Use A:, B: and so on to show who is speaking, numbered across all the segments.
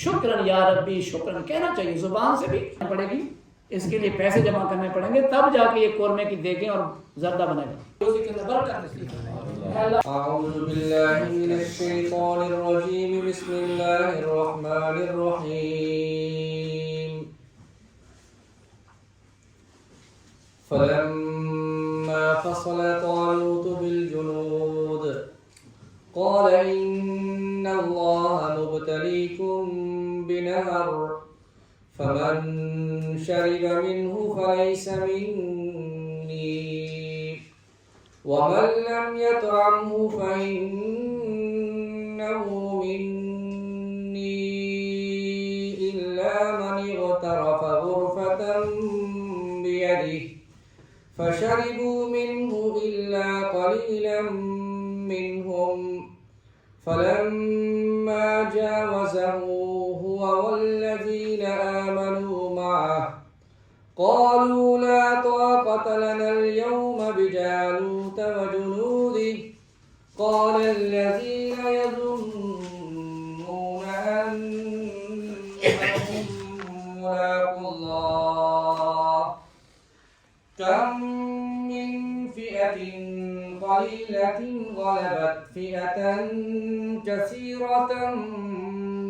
A: شکرن یا ربی شکرن کہنا چاہیے، زبان سے بھی پڑے گی، اس کے لیے پیسے جمع کرنے پڑیں گے، تب جا کے یہ قورمے کی دیگیں اور زردہ بنے گا۔
B: اعوذ باللہ من الشیطان الرجیم، بسم اللہ الرحمن الرحیم۔ فلما فصل طالوت بالجنود قال إن الله مبتليكم بنهر فمن شرب منه فليس مني ومن لم يطعمه فإنه مني إلا من اغترف غرفة بيده فشربوا منه إلا قليلا منهم فلما جاوزه هو والذين آمنوا معه قالوا لا طاقة لنا اليوم بجالوت وجنوده قال الذين يظنون أنهم ملاقو الله كم من فئة قليلة غلبت فئة كثيرة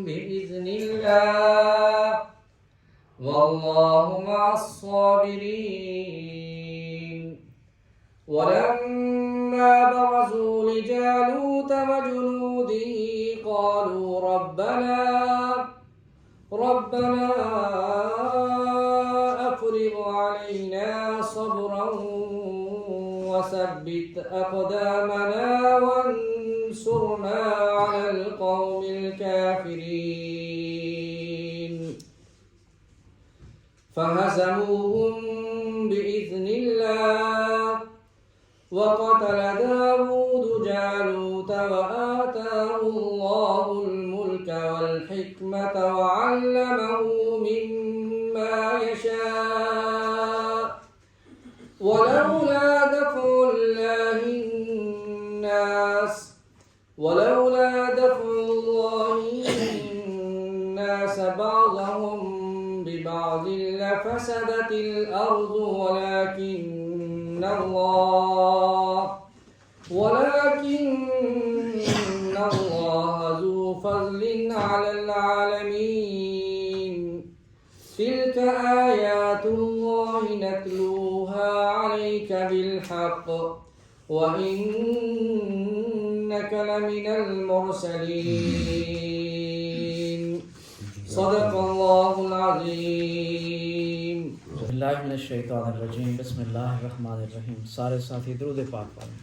B: بإذن الله والله مع الصابرين ولما برزوا لجالوت وجنوده قالوا ربنا أفرغ علينا صبرا وثبت أقدامنا وانصرنا على القوم الكافرين فهزموهم بإذن الله وقتل داود جالوت وآتاه الله الملك والحكمة وعلمه مما يشاء ولولا دفع الله الناس بعضهم ببعض لفسدت الأرض ولكن الله ذو فضل على العالمين تلك آيات الله نتلوها عليك بالحق وإنك لمن المرسلين صدق الله العظيم۔
A: بسم اللہ من الشیطان الرجیم، بسم اللہ الرحمن الرحیم۔ سارے ساتھی درود پاک پڑھیں۔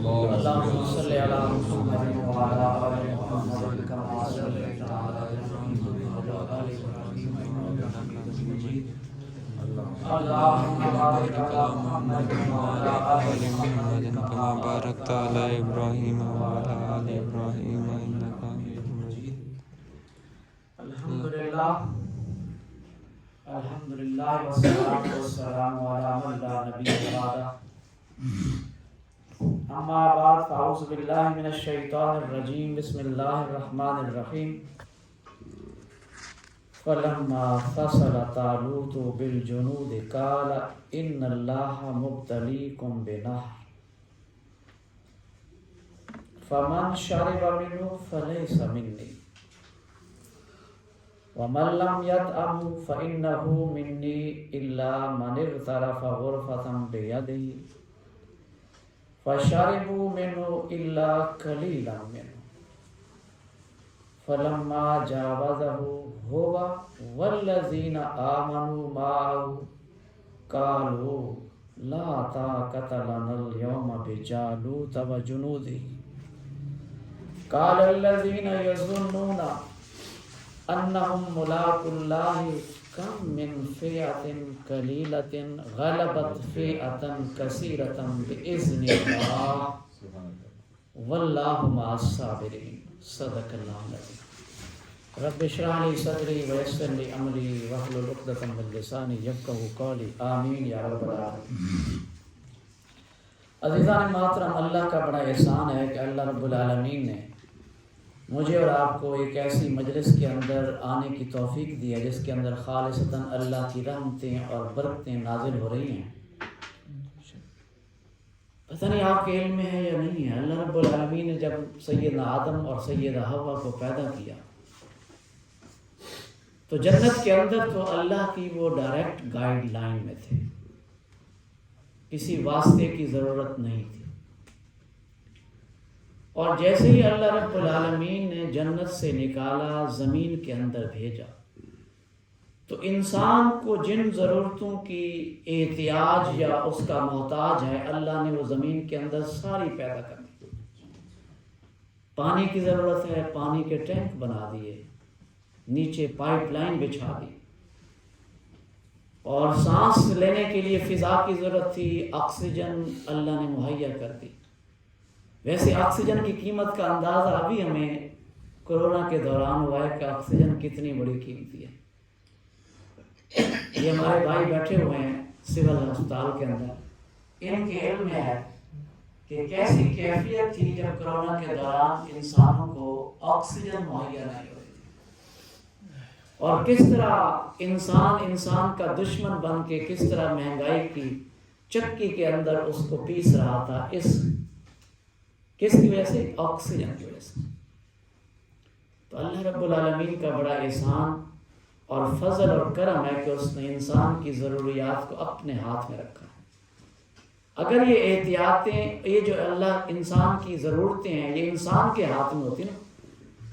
A: اللہم صلی علی محمد وعلی آل محمد کما صلیت علی ابراہیم وعلی آل ابراہیم انک حمید مجید۔ اللہم بارک علی محمد وعلی آل محمد
C: كما باركت على إبراهيم وعلى آل إبراهيم إنك حميد مجيد۔
A: الحمدللہ والصلاة والسلام على من لا نبی بعدہ، اما بعد فاعوذ باللہ من الشیطان الرجیم، بسم اللہ الرحمن الرحیم۔ فلما فصل طالوت بالجنود قال ان اللہ مبتلیکم بنہر فمن شرب منه فلیس منی ومن لم يطعمه فإنه مني إلا من اغترف غرفة بيده فشربوا منه إلا قليلا منه فلما جاوزه هو والذين آمنوا معه قالوا لا طاقة لنا اليوم بجالوت وجنوده قال الذين يظنون انہم ملاقو اللہ کم من فئۃ قلیلۃ غلبت فئۃ کثیرۃ بإذن اللہ واللہ مع الصابرین۔ صدق اللہ العظیم۔ رب اشرح لی صدری ویسر لی امری واحلل عقدۃ من لسانی یفقہوا قولی، آمین یا رب العالمین۔ عزیزان محترم، اللہ کا بڑا احسان ہے کہ اللہ رب العالمین نے مجھے اور آپ کو ایک ایسی مجلس کے اندر آنے کی توفیق دی ہے جس کے اندر خالصتاً اللہ کی رحمتیں اور برکتیں نازل ہو رہی ہیں۔ پتہ نہیں آپ کے علم میں ہے یا نہیں ہے، اللہ رب العالمین نے جب سیدنا آدم اور سیدہ حوا کو پیدا کیا تو جنت کے اندر تو اللہ کی وہ ڈائریکٹ گائیڈ لائن میں تھے، کسی واسطے کی ضرورت نہیں تھی۔ اور جیسے ہی اللہ رب العالمین نے جنت سے نکالا، زمین کے اندر بھیجا، تو انسان کو جن ضرورتوں کی احتیاج یا اس کا محتاج ہے، اللہ نے وہ زمین کے اندر ساری پیدا کر دی۔ پانی کی ضرورت ہے، پانی کے ٹینک بنا دیے، نیچے پائپ لائن بچھا دی، اور سانس لینے کے لیے فضا کی ضرورت تھی، آکسیجن اللہ نے مہیا کر دی۔ ویسے آکسیجن کی قیمت کا اندازہ ابھی ہمیں کورونا کے دوران ہوا ہے کہ آکسیجن کتنی بڑی قیمتی ہے۔ یہ ہمارے بھائی بیٹھے ہوئے ہیں سول ہسپتال کے اندر، ان کے علم میں ہے کہ کیسی کیفیت تھی جب کورونا کے دوران انسانوں کو آکسیجن مہیا نہیں ہوئی تھی، اور کس طرح انسان کا دشمن بن کے کس طرح مہنگائی کی چکی کے اندر اس کو پیس رہا تھا، کس کی وجہ سے؟ آکسیجن کی وجہ سے۔ تو اللہ رب العالمین کا بڑا احسان اور فضل اور کرم ہے کہ اس نے انسان کی ضروریات کو اپنے ہاتھ میں رکھا ہے۔ اگر یہ احتیاطیں، یہ جو اللہ انسان کی ضرورتیں ہیں، یہ انسان کے ہاتھ میں ہوتی نا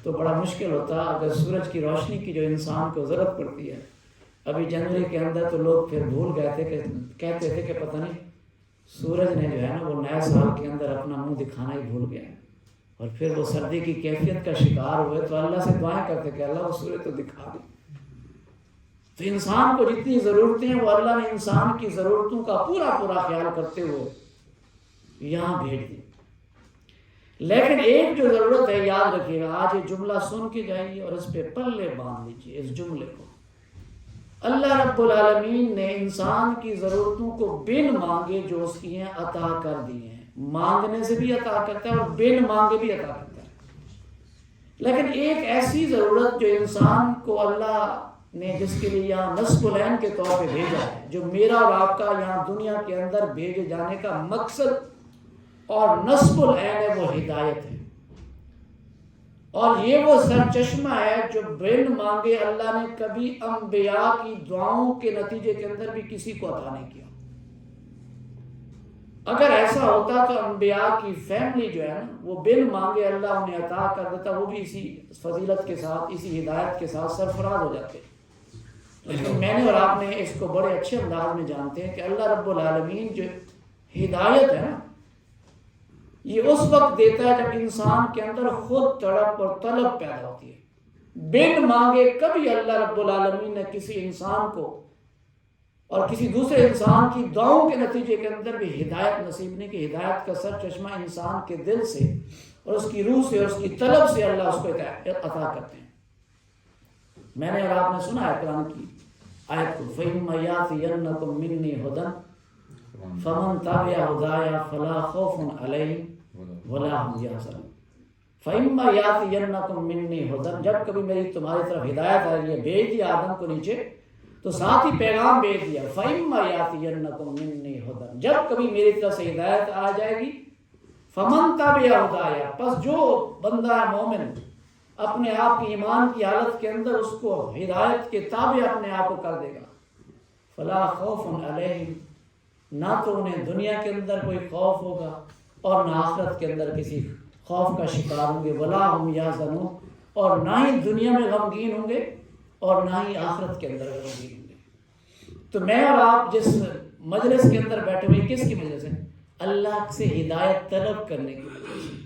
A: تو بڑا مشکل ہوتا۔ اگر سورج کی روشنی کی جو انسان کو ضرورت پڑتی ہے، ابھی جنوری کے اندر تو لوگ پھر بھول گئے تھے کہ کہتے تھے کہ پتہ نہیں سورج نے جو ہے نا وہ نئے سال کے اندر اپنا منہ دکھانا ہی بھول گیا، اور پھر وہ سردی کی کیفیت کا شکار ہوئے تو اللہ سے دعائیں کرتے کہ اللہ وہ سورج تو دکھا دے۔ تو انسان کو جتنی ضرورتیں ہیں وہ اللہ نے انسان کی ضرورتوں کا پورا خیال کرتے ہوئے یہاں بھیج دی۔ لیکن ایک جو ضرورت ہے، یاد رکھیے گا، آج یہ جملہ سن کے جائیے اور اس پہ پلے باندھ لیجیے اس جملے کو۔ اللہ رب العالمین نے انسان کی ضرورتوں کو بن مانگے جو اس کی ہیں عطا کر دی ہیں۔ مانگنے سے بھی عطا کرتا ہے اور بن مانگے بھی عطا کرتا ہے۔ لیکن ایک ایسی ضرورت جو انسان کو اللہ نے جس کے لیے یہاں نصب العین کے طور پہ بھیجا ہے، جو میرا اور آپ کا یہاں دنیا کے اندر بھیجے جانے کا مقصد اور نصب العین ہے، وہ ہدایت ہے، اور یہ وہ سرچشمہ ہے جو بن مانگے اللہ نے کبھی انبیاء کی دعاؤں کے نتیجے کے اندر بھی کسی کو عطا نہیں کیا۔ اگر ایسا ہوتا تو انبیاء کی فیملی جو ہے نا وہ بن مانگے اللہ انہیں عطا کر دیتا، وہ بھی اسی فضیلت کے ساتھ، اسی ہدایت کے ساتھ سرفراز ہو جاتے۔ لیکن میں نے اور آپ نے اس کو بڑے اچھے انداز میں جانتے ہیں کہ اللہ رب العالمین جو ہدایت ہے نا، یہ اس وقت دیتا ہے جب انسان کے اندر خود تڑپ اور طلب پیدا ہوتی ہے۔ بن مانگے کبھی اللہ رب العالمین نے کسی انسان کو اور کسی دوسرے انسان کی دعاؤں کے نتیجے کے اندر بھی ہدایت نصیب نہیں کی۔ ہدایت کا سر چشمہ انسان کے دل سے اور اس کی روح سے اور اس کی طلب سے اللہ اس کو عطا کرتے ہیں۔ میں نے اور آپ نے سنا ہے قرآن کی آیت کو، فَإِمَّا يَأْتِيَنَّكُم مِّنِّي هُدًى فَمَن تَبِعَ هُدَايَ فَلَا خَوْفٌ عَلَيْهِمْ وَلَا هُمْ يَحْزَنُونَ۔ فَإِمَّا يَأْتِيَنَّكُم مِّنِّي هُدًى، جب کبھی میری تمہاری طرف ہدایت آ رہی ہے، بھیج دیا آدم کو نیچے تو ساتھ ہی پیغام بھیج دیا، فَإِمَّا يَأْتِيَنَّكُم مِّنِّي هُدًى، جب کبھی میری طرف سے ہدایت آ جائے گی، فَمَن تَبِعَ هُدَايَ، پس جو بندہ مومن اپنے آپ کی ایمان کی حالت کے اندر اس کو ہدایت کے تابع اپنے آپ کو کر دے گا، فلا خوف علیہم، نہ تو انہیں دنیا کے اندر کوئی خوف ہوگا اور نہ آخرت کے اندر کسی خوف کا شکار ہوں گے، ولا ہم یحزنون، اور نہ ہی دنیا میں غمگین ہوں گے اور نہ ہی آخرت کے اندر غمگین ہوں گے۔ تو میں اور آپ جس مجلس کے اندر بیٹھے ہوئے، کس کی مجلس ہے؟ اللہ سے ہدایت طلب کرنے کی وجہ سے،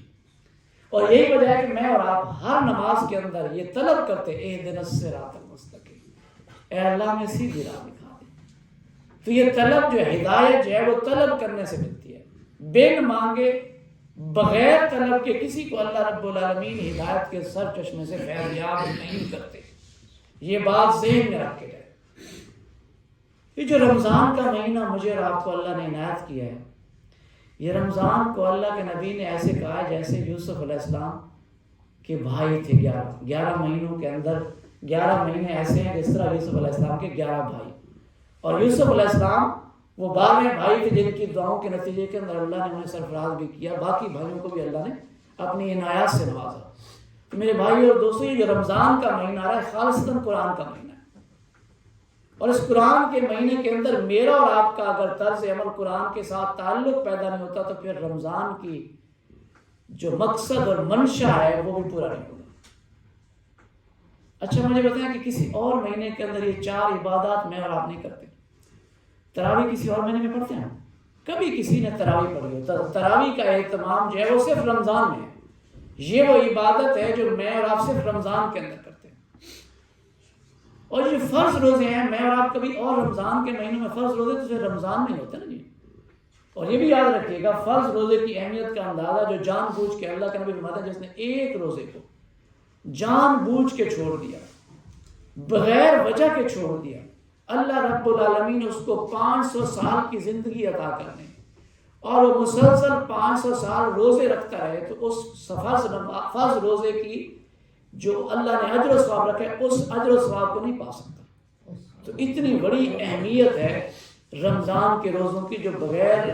A: اور یہی وجہ ہے کہ میں اور آپ ہر نماز کے اندر یہ طلب کرتے، اہدنا الصراط المستقیم، اے اللہ میں سیدھی راہ دکھا دے۔ تو یہ طلب جو ہدایت جو ہے وہ طلب کرنے سے ملتی ہے، بن مانگے بغیر طلب کے کسی کو اللہ رب العالمین ہدایت کے سر چشمے سے فیضیاب نہیں کرتے۔ یہ بات ذہن میں رکھ کے جائے۔ یہ جو رمضان کا مہینہ مجھے اور آپ کو اللہ نے عنایت کیا ہے، یہ رمضان کو اللہ کے نبی نے ایسے کہا ہے جیسے یوسف علیہ السلام کہ بھائی تھے 11 مہینوں کے اندر 11 مہینے ایسے ہیں جس طرح یوسف علیہ السلام کے 11 بھائی، اور یوسف علیہ السلام وہ 12 بھائی تھے جن کی دعاؤں کے نتیجے کے اندر اللہ نے انہیں سرفراز بھی کیا، باقی بھائیوں کو بھی اللہ نے اپنی عنایات سے نوازا۔ تو میرے بھائی اور دوستو، یہ جو رمضان کا مہینہ آ رہا ہے خالصتاً قرآن کا مہینہ ہے، اور اس قرآن کے مہینے کے اندر میرا اور آپ کا اگر طرز عمل قرآن کے ساتھ تعلق پیدا نہیں ہوتا تو پھر رمضان کی جو مقصد اور منشا ہے وہ بھی پورا نہیں ہوگا۔ اچھا مجھے بتائیں کہ کسی اور مہینے کے اندر یہ 4 عبادات میں اور آپ نہیں کرتے؟ تراویح کسی اور مہینے میں پڑھتے ہیں؟ کبھی کسی نے تراویح پڑھی ہو؟ تراویح کا اہتمام جو ہے وہ صرف رمضان میں ہے۔ یہ وہ عبادت ہے جو میں اور آپ صرف رمضان کے اندر کرتے ہیں، اور جو فرض روزے ہیں میں اور آپ کبھی اور رمضان کے مہینے میں فرض روزے تو صرف رمضان میں ہی ہوتے ہیں نا جی۔ اور یہ بھی یاد رکھیے گا، فرض روزے کی اہمیت کا اندازہ جو جان بوجھ کے اللہ کے نبی فرماتا ہے جس نے ایک روزے کو جان بوجھ کے چھوڑ دیا، بغیر وجہ کے چھوڑ دیا، اللہ رب العالمین اس کو 500 سال کی زندگی عطا کرنے اور وہ مسلسل 500 سال روزے رکھتا رہے تو اس فرض روزے کی جو اللہ نے اجر و ثواب رکھا ہے اس اجر و ثواب کو نہیں پا سکتا۔ تو اتنی بڑی اہمیت ہے رمضان کے روزوں کی جو بغیر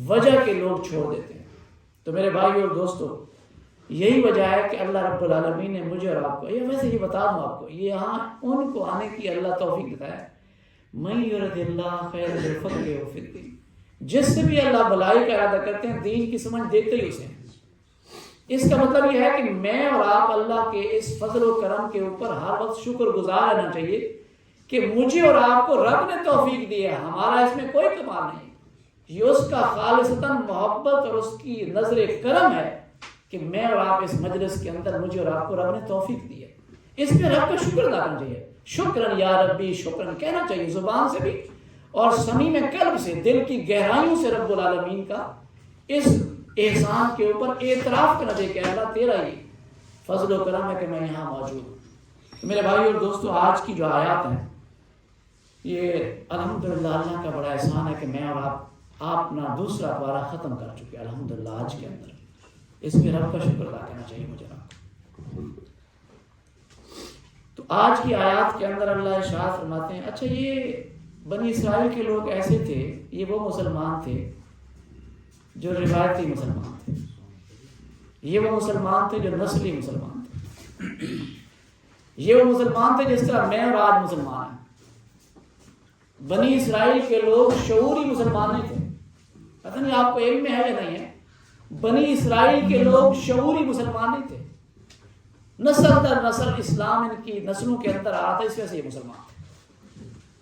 A: وجہ کے لوگ چھوڑ دیتے ہیں۔ تو میرے بھائی اور دوستو، یہی وجہ ہے کہ اللہ رب العالمین نے مجھے اور آپ کو، ویسے یہ بتا دوں آپ کو، یہاں ان کو آنے کی اللہ توفیق دیتا ہے، من یرد اللہ خیر یفقہہ فی الدین، جس سے بھی اللہ بھلائی کا ارادہ کرتے ہیں دین کی سمجھ دیتے ہی اسے۔ اس کا مطلب یہ ہے کہ میں اور آپ اللہ کے اس فضل و کرم کے اوپر ہر وقت شکر گزار رہنا چاہیے کہ مجھے اور آپ کو رب نے توفیق دی ہے، ہمارا اس میں کوئی کمال نہیں، یہ اس کا خالصتاً محبت اور اس کی نظر کرم ہے کہ میں اور آپ اس مجلس کے اندر مجھے اور آپ کو رب نے توفیق دی ہے۔ اس پہ رب کا شکر ادا کرنا چاہیے، شکرن یا ربی، شکرن کہنا چاہیے زبان سے بھی اور صمیم قلب سے، دل کی گہرائیوں سے رب العالمین کا اس احسان کے اوپر اعتراف کرنا چاہیے کہ اللہ تیرا ہی فضل و کرم ہے کہ میں یہاں موجود ہوں۔ میرے بھائی اور دوستو، آج کی جو آیات ہیں یہ الحمدللہ اللہ کا بڑا احسان ہے کہ میں اور آپ اپنا دوسرا پارہ ختم کر چکے الحمدللہ آج کے اندر، اس پہ رب کا شکر ادا کرنا چاہیے مجھے آپ کو۔ تو آج کی آیات کے اندر اللہ ارشاد فرماتے ہیں، اچھا یہ بنی اسرائیل کے لوگ ایسے تھے، یہ وہ مسلمان تھے جو روایتی مسلمان تھے، یہ وہ مسلمان تھے جو نسلی مسلمان تھے، یہ وہ مسلمان تھے جس طرح میں اور آج مسلمان ہیں۔ بنی اسرائیل کے لوگ شعوری مسلمان نہیں تھے، پتہ نہیں آپ کو علم میں ہے یا نہیں ہے، بنی اسرائیل کے لوگ شعوری مسلمان نہیں تھے، نسل در نسل اسلام ان کی نسلوں کے اندر آ رہا تھا، اس وجہ سے یہ مسلمان تھے،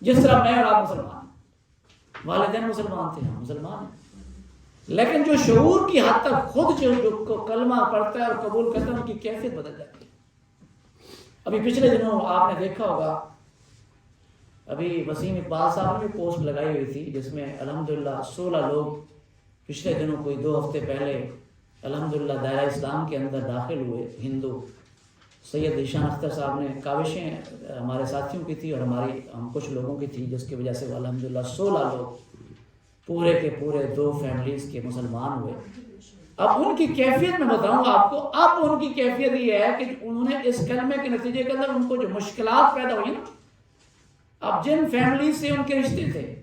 A: جس طرح میں اور آپ مسلمان ہیں، والدین مسلمان تھے، ہم مسلمان ہیں، لیکن جو شعور کی حد تک خود جو کلمہ پڑھتا ہے اور قبول کرتا ہے ان کی کیفیت بدل جاتی ہے۔ ابھی پچھلے دنوں آپ نے دیکھا ہوگا، ابھی وسیم اقبال صاحب نے بھی پوسٹ لگائی ہوئی تھی جس میں الحمدللہ 16 لوگ پچھلے دنوں کوئی 2 ہفتے پہلے الحمدللہ دائرہ اسلام کے اندر داخل ہوئے ہندو۔ سید ذیشان اختر صاحب نے کاوشیں ہمارے ساتھیوں کی تھی اور ہم کچھ لوگوں کی تھی، جس کی وجہ سے الحمدللہ 16 لوگ پورے کے پورے 2 فیملیز کے مسلمان ہوئے۔ اب ان کی کیفیت میں بتاؤں آپ کو، اب ان کی کیفیت یہ ہے کہ انہوں نے اس کلمے کے نتیجے کے اندر ان کو جو مشکلات پیدا ہوئی نا، اب جن فیملی سے ان کے رشتے تھے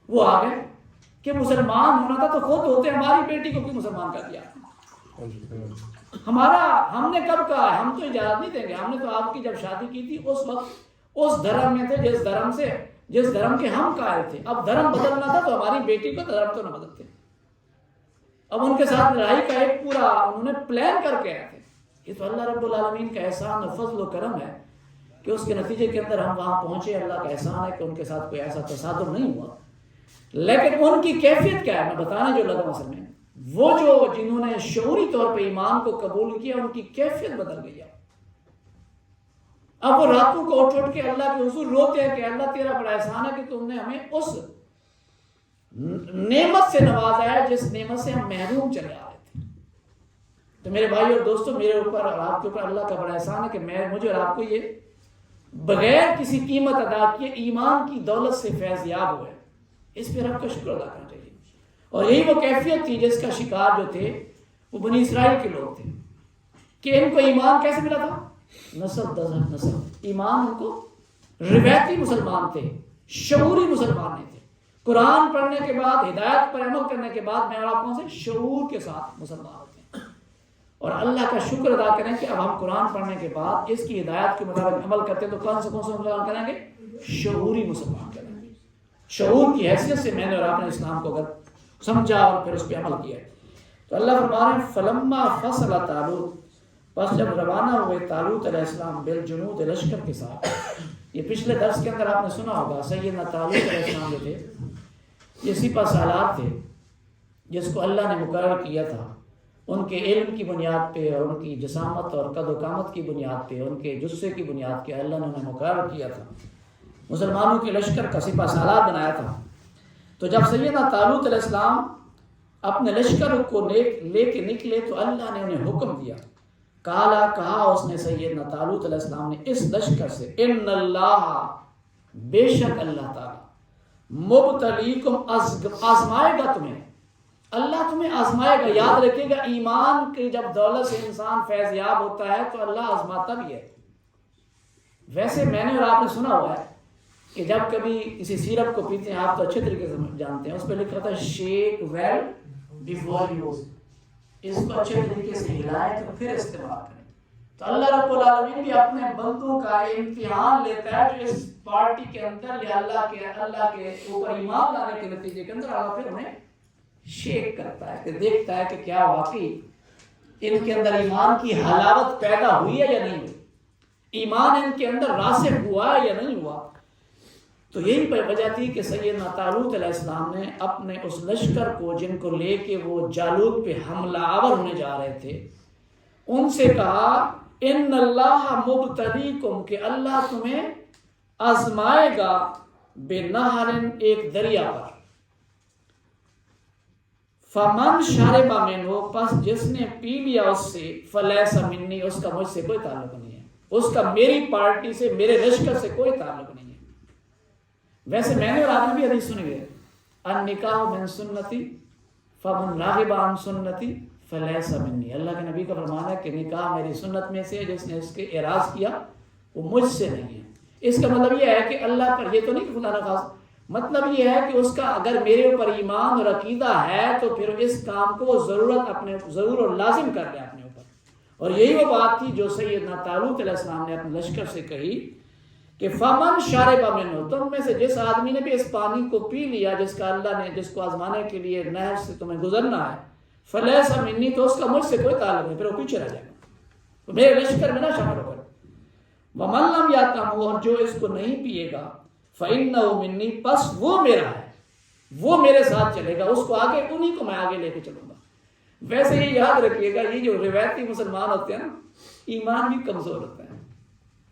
A: وہ آ گئے کہ مسلمان ہونا تھا تو خود ہوتے، ہماری بیٹی کو کیوں مسلمان کر دیا، ہم نے کب کہا ہے، ہم تو اجازت نہیں دیں گے، ہم نے تو آپ کی جب شادی کی تھی اس وقت اس دھرم میں تھے جس دھرم کے ہم قائل تھے، اب دھرم بدلنا تھا تو ہماری بیٹی کو دھرم تو نہ بدلتے۔ اب ان کے ساتھ لڑائی کا ایک پورا انہوں نے پلان کر کے آئے تھے۔ یہ تو اللہ رب العالمین کا احسان اور فضل و کرم ہے کہ اس کے نتیجے کے اندر ہم وہاں پہنچے، اللہ کا احسان ہے کہ ان کے ساتھ کوئی ایسا تصادم نہیں ہوا۔ لیکن ان کی کیفیت کیا ہے میں بتانا جو لگا اصل میں، وہ جنہوں نے شعوری طور پہ ایمان کو قبول کیا ان کی کیفیت بدل گئی۔ اب وہ راتوں کو اٹھ کے اللہ کے حضور روتے ہیں کہ اللہ تیرا بڑا احسان ہے کہ تم نے ہمیں اس نعمت سے نوازا ہے جس نعمت سے ہم محروم چلے آ رہے تھے۔ تو میرے بھائی اور دوستو، میرے اوپر اور آپ کے اوپر اللہ کا بڑا احسان ہے کہ مجھے اور آپ کو یہ بغیر کسی قیمت ادا کیے ایمان کی دولت سے فیض یاب ہوئے، اس پہ رب کا شکر ادا کرنا چاہیے۔ اور یہی وہ کیفیت تھی جس کا شکار جو تھے وہ بنی اسرائیل کے لوگ تھے۔ کہ ان کو ایمان کیسے ملا تھا؟ نسب ایمان ان کو روایتی مسلمان تھے، شعوری مسلمان نہیں تھے۔ قرآن پڑھنے کے بعد، ہدایت پر عمل کرنے کے بعد میں اور آپ کون سے شعور کے ساتھ مسلمان ہوتے ہیں، اور اللہ کا شکر ادا کریں کہ اب ہم قرآن پڑھنے کے بعد اس کی ہدایت کے مطابق عمل کرتے ہیں تو کون سے مسلمان کریں گے؟ شعوری مسلمان کریں گے۔ شعور کی حیثیت سے میں نے اور آپ نے اسلام کو اگر سمجھا اور پھر اس پہ عمل کیا تو اللہ فرما رہے ہیں فلما فصل طالوت، پس جب روانہ ہوئے طالوت علیہ السلام بالجنود لشکر کے ساتھ۔ یہ پچھلے درس کے اندر آپ نے سنا ہوگا سیدنا طالوت علیہ السلام جو تھے یہ سپہ سالار تھے جس کو اللہ نے مقرر کیا تھا ان کے علم کی بنیاد پہ اور ان کی جسامت اور قد و قامت کی بنیاد پہ، ان کے جثے کی بنیاد پہ اللہ نے انہیں مقرر کیا تھا، مسلمانوں کے لشکر کا سپہ سالار بنایا تھا۔ تو جب سیدنا طالوت علیہ السلام اپنے لشکر کو لے کے نکلے تو اللہ نے انہیں حکم دیا، کہا اس نے سیدنا طالوت علیہ السلام نے اس لشکر سے، ان اللہ، بے شک اللہ تعالی، مبتلیکم، آزمائے گا تمہیں، اللہ تمہیں آزمائے گا۔ یاد رکھے گا ایمان کی جب دولت سے انسان فیض یاب ہوتا ہے تو اللہ آزماتا بھی ہے۔ ویسے میں نے اور آپ نے سنا ہوا ہے کہ جب کبھی کسی سیرپ کو پیتے ہیں، آپ تو اچھے طریقے سے جانتے ہیں، اس پہ لکھا تھا شیک ویل بیفور یوز، اس کو اچھے طریقے سے ہلائیں تو پھر استعمال کریں۔ تو اللہ رب العالمین بھی اپنے بندوں کا امتحان لیتا ہے جو اس پارٹی کے اندر یا اللہ کے اوپر ایمان لانے کے نتیجے کے اندر اللہ پھر انہیں شیک کرتا ہے، کہ دیکھتا ہے کہ کیا واقعی ان کے اندر ایمان کی حلاوت پیدا ہوئی ہے یا نہیں ہوئی، ایمان ان کے اندر راسخ ہوا ہے یا نہیں ہوا۔ تو یہی وجہ تھی کہ سیدنا طالوت علیہ السلام نے اپنے اس لشکر کو جن کو لے کے وہ جالوت پہ حملہ آور ہونے جا رہے تھے ان سے کہا ان اللہ مبتلیکم، کہ اللہ تمہیں آزمائے گا بنہر، ایک دریا پر، فمن شرب منہ، پس جس نے پی لیا اس سے، فلیس منی، اس کا مجھ سے کوئی تعلق نہیں ہے، اس کا میری پارٹی سے، میرے لشکر سے کوئی تعلق نہیں ہے۔ ویسے میں نے اور آپ نے بھی حدیث سنی ہے، النکاح من سنتی فمن راغب عن سنتی فلیس منی، اللہ کے نبی کا فرمان ہے کہ نکاح میری سنت میں سے ہے، جس نے اس کے اعراض کیا وہ مجھ سے نہیں ہے۔ اس کا مطلب یہ ہے کہ اللہ پر، یہ تو نہیں کہ خدا نخواستہ، مطلب یہ ہے کہ اس کا اگر میرے اوپر ایمان اور عقیدہ ہے تو پھر اس کام کو ضرور اور لازم کر لے اپنے اوپر۔ اور یہی وہ بات تھی جو سیدنا طالوت علیہ السلام نے اپنے لشکر سے کہی کہ فمن شرب منہ، تم میں سے جس آدمی نے بھی اس پانی کو پی لیا جس کا اللہ نے، جس کو آزمانے کے لیے نہر سے تمہیں گزرنا ہے، فلیس منی، تو اس کا مجھ سے کوئی تعلق نہیں، پھر وہ پیچھے رہ جائے گا، تو میرے لشکر میں نہ شامل ہو کر۔ ومن لم یطعمہ، اور جو اس کو نہیں پیے گا، فإنہ منی، پس وہ میرا ہے، وہ میرے ساتھ چلے گا، اس کو آگے، انہی کو میں آگے لے کے چلوں گا۔ ویسے یہ یاد رکھیے گا یہ جو روایتی مسلمان ہوتے ہیں نا، ایمان بھی کمزور ہوتا ہے،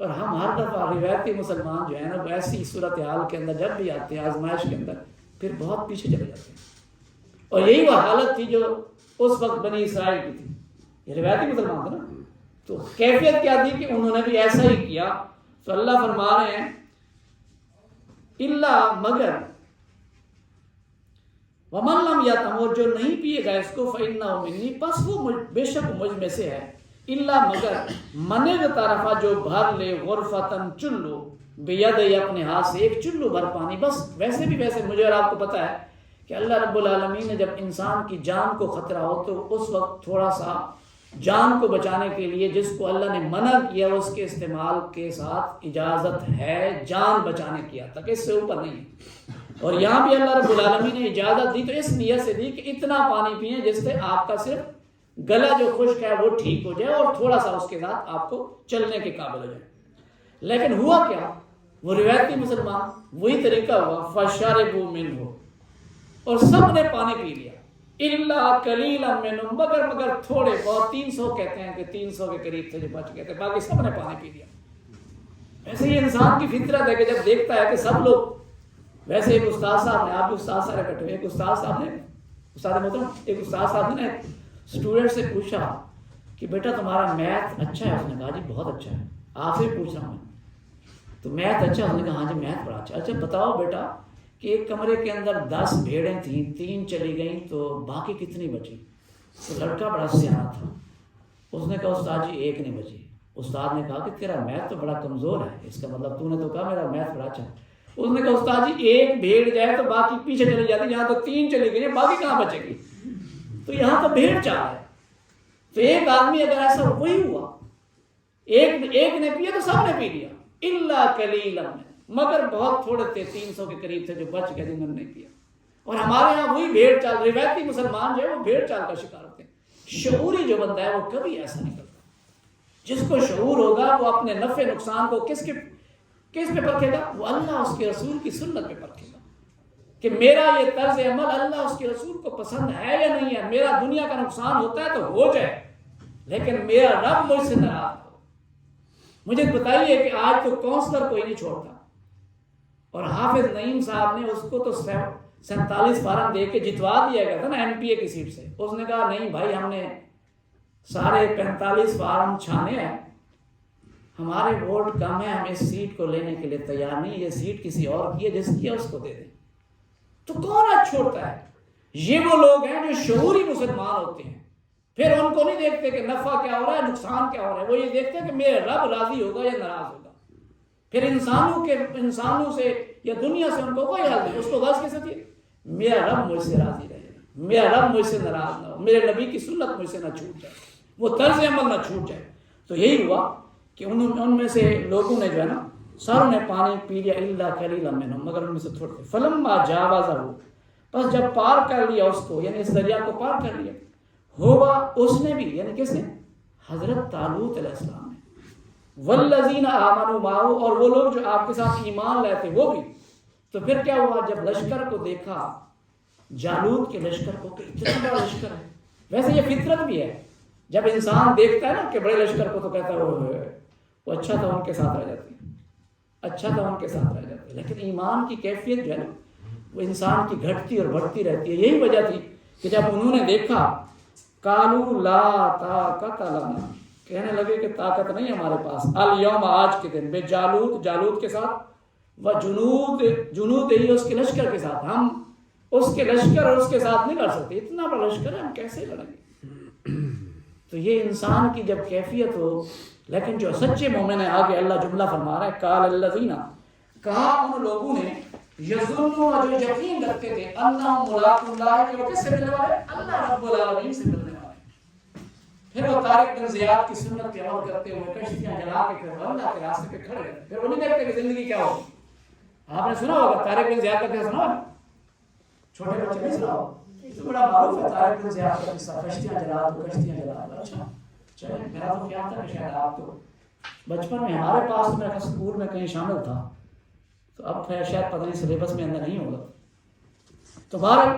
A: اور ہم ہر دفعہ روایتی مسلمان جو ہے نا ایسی صورتحال کے اندر جب بھی آتے ہیں آزمائش کے اندر پھر بہت پیچھے چلے جاتے ہیں، اور یہی وہ حالت تھی جو اس وقت بنی اسرائیل کی تھی، یہ روایتی مسلمان تھے نا، تو کیفیت کیا تھی کہ انہوں نے بھی ایسا ہی کیا۔ تو اللہ فرما رہے ہیں اللہ، مگر ومن لم یطعمہ، جو نہیں پیے گا اس کو، فإنہ منی، پس وہ بے شک مجھ میں سے ہے، اللہ، مگر من اغترف، جو بھر لے غرفتن، چلو، بیدی، اپنے ہاتھ سے ایک چلو بھر پانی، بس۔ ویسے مجھے اور آپ کو پتا ہے کہ اللہ رب العالمین نے جب انسان کی جان کو خطرہ ہو تو اس وقت تھوڑا سا جان کو بچانے کے لیے جس کو اللہ نے منع کیا اس کے استعمال کے ساتھ اجازت ہے جان بچانے کی، تک اس سے اوپر نہیں ہے۔ اور یہاں بھی اللہ رب العالمین نے اجازت دی تو اس نیت سے دی کہ اتنا پانی پئیں جس سے آپ کا صرف گلا جو خشک ہے وہ ٹھیک ہو جائے اور تھوڑا سا اس کے ساتھ آپ کو چلنے کے قابل ہو جائے۔ لیکن ہوا کیا، وہ روایتی مسلمان وہی طریقہ ہوا، فشربوا منہ، اور سب نے پانی پی لیا، الا قلیلا منہم، مگر تھوڑے بہت، 300 کہتے ہیں کہ 300 کے قریب تھے جو بچ گئے تھے، باقی سب نے پانی پی لیا۔ ویسے یہ انسان کی فطرت ہے کہ جب دیکھتا ہے کہ سب لوگ، ویسے ایک استاد صاحب نے، آپ بھی استاد صاحب اکٹھے ہوئے، ایک استاد صاحب نے، استاد محترم، ایک استاد صاحب نے اسٹوڈنٹ سے پوچھا کہ بیٹا تمہارا میتھ اچھا ہے؟ اس نے کہا جی بہت اچھا ہے۔ آپ سے پوچھ رہا ہوں تو میتھ اچھا؟ اس نے کہا ہاں جی میتھ بڑا اچھا۔ اچھا بتاؤ بیٹا کہ ایک کمرے کے اندر 10 بھیڑیں تھیں، 3 چلی گئیں تو باقی کتنی بچی؟ تو لڑکا بڑا سیانا تھا، اس نے کہا استاد جی 1 نہیں بجی. استاد نے کہا کہ تیرا میتھ تو بڑا کمزور ہے, اس کا مطلب تو نے تو کہا میرا میتھ بڑا اچھا ہے. اس نے کہا استاد جی 1 بھیڑ جائے تو باقی پیچھے چلی جاتی, یہاں تو 3 چلی گئی, باقی کہاں بچے گی؟ تو یہاں تو بھیڑ چال ہے. تو ایک آدمی اگر ایسا وہی ہوا, ایک نے پیا تو سب نے پی لیا, الا قلیلا, مگر بہت تھوڑے تھے 300 کے قریب تھے جو بچ گئے جنہوں نے پیا. اور ہمارے یہاں وہی بھیڑ چال, روایتی مسلمان جو ہے وہ بھیڑ چال کا شکار ہوتے ہیں. شعوری جو بندہ ہے وہ کبھی ایسا نہیں کرتا. جس کو شعور ہوگا وہ اپنے نفع نقصان کو کس پہ پرکھے گا؟ وہ اللہ اس کے رسول کی سنت پہ پرکھے گا کہ میرا یہ طرز عمل اللہ اس کے رسول کو پسند ہے یا نہیں ہے. میرا دنیا کا نقصان ہوتا ہے تو ہو جائے, لیکن میرا رب مجھ سے ناراض ہو. مجھے بتائیے کہ آج تو کونسلر کوئی نہیں چھوڑتا, اور حافظ نعیم صاحب نے اس کو تو 47 فارم دے کے جتوا دیا گیا تھا نا ایم پی اے کی سیٹ سے. اس نے کہا نہیں بھائی, ہم نے سارے 45 فارم چھانے ہیں, ہمارے ووٹ کم ہے, ہم اس سیٹ کو لینے کے لیے تیار نہیں, یہ سیٹ کسی اور کی ہے, جس کی ہے اس کو دے دیں. تو کون آج چھوڑتا ہے؟ یہ وہ لوگ ہیں جو شعوری مسلمان ہوتے ہیں. پھر ان کو نہیں دیکھتے کہ نفع کیا ہو رہا ہے, نقصان کیا ہو رہا ہے, وہ یہ دیکھتے ہیں کہ میرے رب راضی ہوگا یا ناراض ہوگا. پھر انسانوں سے یا دنیا سے ان کو کوئی حال نہیں. اس کو غرض کیسے تھی؟ میرا رب مجھ سے راضی رہے, میرا رب مجھ سے ناراض نہ ہو, میرے نبی کی سنت مجھ سے نہ چھوٹ جائے, وہ طرز عمل نہ چھوٹ جائے. تو یہی ہوا کہ ان میں سے لوگوں نے جو ہے نا ساروں نے پانی پی لیا, الا قلیلا منہم, مگر ان میں سے تھوڑے. فلما جاوزہ, بس جب پار کر لیا اس کو, یعنی اس دریا کو پار کر لیا, ہوا اس نے بھی, یعنی کس نے؟ حضرت طالوت علیہ السلام نے, والذین آمنوا معه, اور وہ لوگ جو آپ کے ساتھ ایمان لائے تھے وہ بھی. تو پھر کیا ہوا؟ جب لشکر کو دیکھا, جالوت کے لشکر کو, کہ اتنا بڑا لشکر ہے. ویسے یہ فطرت بھی ہے, جب انسان دیکھتا ہے نا کہ بڑے لشکر کو تو کہتا ہے وہ اچھا تھا ان کے ساتھ رہ جاتی ہے, اچھا تھا ان کے ساتھ رہ جاتی ہے. لیکن ایمان کی کیفیت جو ہے نا وہ انسان کی گھٹتی اور بڑھتی رہتی ہے. یہی وجہ تھی کہ جب انہوں نے دیکھا, قالوا لا طاقت لنا, کہنے لگے کہ طاقت نہیں ہمارے پاس, الیوم, آج کے دن, بے جالوت کے ساتھ, و جنود ہی, اس کے لشکر کے ساتھ, ہم اس کے لشکر اور اس کے ساتھ نہیں لڑ سکتے, اتنا بڑا لشکر ہے, ہم کیسے لڑیں گے؟ تو یہ انسان کی جب کیفیت ہو. لیکن جو سچے مومن ہیں, آگے اللہ جملہ فرما رہا ہے, قال الذین, کہا ان لوگوں نے, یظنون, جو یقین رکھتے تھے, انہم ملاقو اللہ, کہ وہ کس سے ملنے والے؟ اللہ رب العالمین سے ملنے والے. پھر وہ طارق بن زیاد کی سنت پہ عمل کرتے ہوئے کشتیاں جلا کے پھر اللہ کے راستے پہ کھڑے رہے. پھر وہ نہیں دیکھتے کہ زندگی کیا ہوگی. آپ نے سنا ہوگا طارق بن زیاد کا کیا سنا ہوگا, چھوٹے بچے نہیں سنا ہوگا, تو بڑا معروف ہے طارق بن زیاد کا قصہ, کشتیاں جلا دو, کشتیاں جلا دو. اچھا چلے, میرا تو خیال تھا کہ شاید آپ تو بچپن میں ہمارے پاس میں اسکول میں کہیں شامل تھا, تو اب شاید پتہ نہیں سلیبس میں اندر نہیں ہوگا. تو بہرحال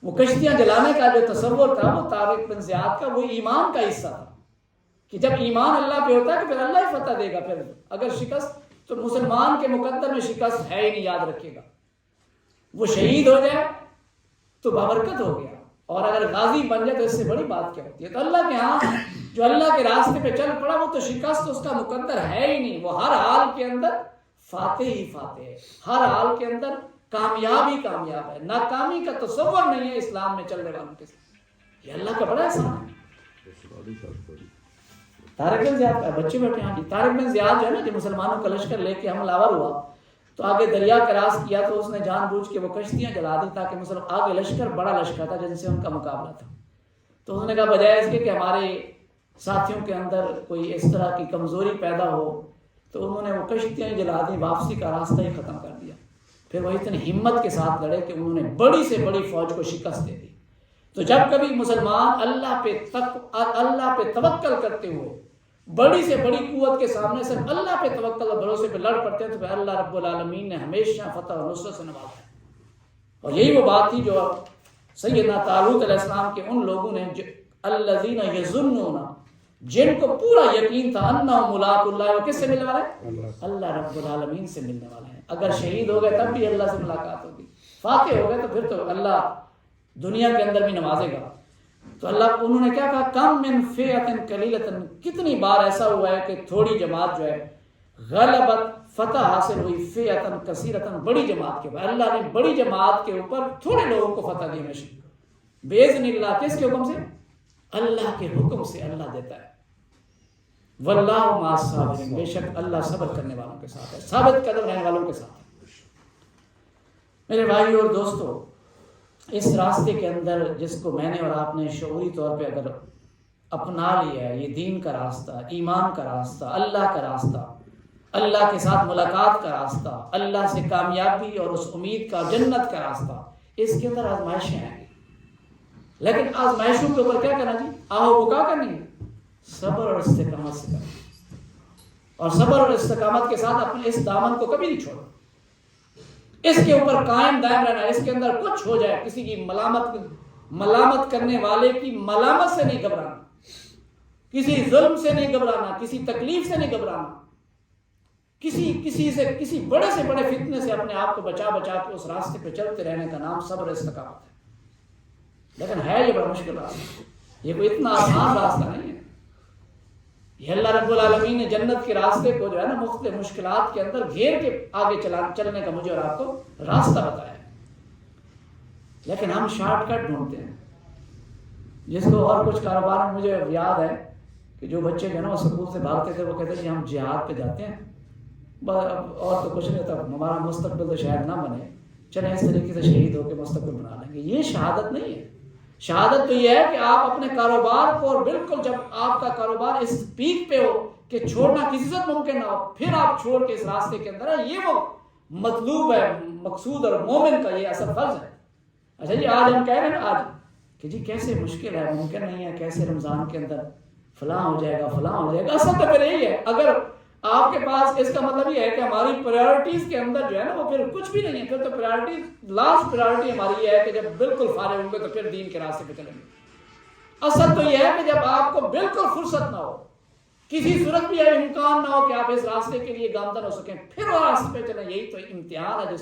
A: وہ کشتیاں جلانے کا جو تصور تھا وہ طارق بن زیاد کا, وہ ایمان کا حصہ تھا کہ جب ایمان اللہ پہ ہوتا ہے کہ پھر اللہ ہی فتح دے گا. پھر اگر شکست, تو مسلمان کے مقدر میں شکست ہے ہی نہیں, یاد رکھے گا. وہ شہید ہو جائے تو بابرکت ہو گیا, اور اگر غازی بن جائے تو اس سے بڑی بات کیا ہوتی ہے. تو اللہ کے ہاں جو اللہ کے راستے پہ چل پڑا وہ تو شکست اس کا مقدر ہے ہی نہیں, وہ ہر حال کے اندر فاتح ہی فاتح ہے, ہر حال کے اندر کامیاب ہی کامیاب ہے. ناکامی کا تصور نہیں ہے اسلام میں چلنے والوں کے ساتھ. یہ اللہ کا بڑا احسان ہے. طارق بن زیاد کا بچے بیٹھے ہیں, طارق بن زیاد جو ہے نا, جو مسلمانوں کا لشکر لے کے حملہ آور ہوا تو آگے دریا کراس کیا, تو اس نے جان بوجھ کے وہ کشتیاں جلا دی تاکہ آگے لشکر, بڑا لشکر تھا جن سے ان کا مقابلہ تھا. تو اس نے کہا بجائے اس کے کہ ہمارے ساتھیوں کے اندر کوئی اس طرح کی کمزوری پیدا ہو, تو انہوں نے وہ کشتیاں ہی جلا دی, واپسی کا راستہ ہی ختم کر دیا. پھر وہ اتنی ہمت کے ساتھ لڑے کہ انہوں نے بڑی سے بڑی فوج کو شکست دے دی. تو جب کبھی مسلمان اللہ پہ توکل کرتے ہوئے بڑی سے بڑی قوت کے سامنے صرف اللہ پہ توکل اور بھروسے پہ لڑ پڑتے ہیں, تو پھر اللہ رب العالمین نے ہمیشہ فتح اور نصرت سے نوازا ہے. اور یہی وہ بات تھی جو سیدنا طالوت علیہ السلام کے ان لوگوں نے, الذین یظنون, جن کو پورا یقین تھا, انہم ملاقو اللہ, وہ کس سے ملنے والے ہیں؟ اللہ رب العالمین سے ملنے والے ہیں. اگر شہید ہو گئے تب بھی اللہ سے ملاقات ہوگی, فاتح ہو گئے تو پھر تو اللہ دنیا کے اندر بھی نوازے گا. تو اللہ, انہوں نے کیا کہا, کم من فئۃ قلیلۃ, کتنی بار ایسا ہوا ہے کہ تھوڑی جماعت جو ہے غلبت, فتح حاصل ہوئی, فئۃ کثیرۃ, بڑی جماعت کے بعد اللہ نے بڑی جماعت کے اوپر تھوڑے لوگوں کو فتح دی ہمیشہ, باذن اللہ, کس کے حکم سے؟ اللہ کے حکم سے اللہ دیتا ہے. واللہ مع الصابرین، بے شک اللہ صبر کرنے والوں کے ساتھ ہے، ثابت قدم رہنے والوں کے ساتھ ہے. میرے بھائی اور دوستو، اس راستے کے اندر جس کو میں نے اور آپ نے شعوری طور پہ اگر اپنا لیا ہے، یہ دین کا راستہ، ایمان کا راستہ، اللہ کا راستہ، اللہ کے ساتھ ملاقات کا راستہ، اللہ سے کامیابی اور اس امید کا جنت کا راستہ، اس کے اندر آزمائشیں آئیں گی. لیکن آزمائشوں کے اوپر کیا کرنا جی؟ آہو بکا کرنی ہے، صبر اور استقامت سے کرنا، اور صبر اور استقامت کے ساتھ اپنے اس دامن کو کبھی نہیں چھوڑنا، اس کے اوپر قائم دائم رہنا. اس کے اندر کچھ ہو جائے، کسی کی ملامت کرنے والے کی ملامت سے نہیں گھبرانا، کسی ظلم سے نہیں گھبرانا، کسی تکلیف سے نہیں گھبرانا، کسی بڑے سے بڑے فتنے سے اپنے آپ کو بچا کے اس راستے پہ چلتے رہنے کا نام صبر استقامت ہے. لیکن ہے یہ بڑا مشکل راستہ، یہ کوئی اتنا آسان راستہ نہیں ہے. یہ اللہ رب العالمین نے جنت کے راستے کو جو ہے نا مختلف مشکلات کے اندر گھیر کے آگے چلنے کا مجھے اور آپ کو راستہ بتایا ہے. لیکن ہم شارٹ کٹ ڈھونڈتے ہیں. جس کو اور کچھ کاروبار میں مجھے یاد ہے کہ جو بچے جو ہے نا وہ سکول سے بھاگتے تھے، وہ کہتے تھے ہم جہاد پہ جاتے ہیں، اور تو کچھ نہیں تھا، ہمارا مستقبل تو شاید نہ بنے، چلیں اس طریقے سے شہید ہو کے مستقبل بنا لیں گے. یہ شہادت نہیں ہے. شہادت تو یہ ہے کہ آپ اپنے کاروبار کو، اور بالکل جب آپ کا کاروبار اس پیک پہ ہو کہ چھوڑنا کسی سے ممکن نہ ہو، پھر آپ چھوڑ کے اس راستے کے اندر ہے. یہ وہ مطلوب ہے، مقصود اور مومن کا یہ اصل فرض ہے. اچھا جی، آج ہم کہہ رہے ہیں آج کہ جی کیسے مشکل ہے، ممکن نہیں ہے، کیسے رمضان کے اندر فلاں ہو جائے گا، فلاں ہو جائے گا. اصل تو پھر یہی ہے، اگر آپ کے پاس اس کا مطلب یہ ہے کہ ہماری پرائیورٹیز کے اندر جو ہے نا وہ پھر کچھ بھی نہیں ہے. پھر تو پرائیورٹی، لاسٹ پرائیورٹی ہماری یہ ہے کہ جب بالکل فارغ ہوں گے تو پھر دین کے راستے پہ چلیں گے. اصل تو یہ ہے کہ جب آپ کو بالکل فرصت نہ ہو، کسی صورت بھی امکان نہ ہو کہ آپ اس راستے کے لیے گامزن ہو سکیں، پھر وہ راستے پہ چلیں. یہی تو امتحان ہے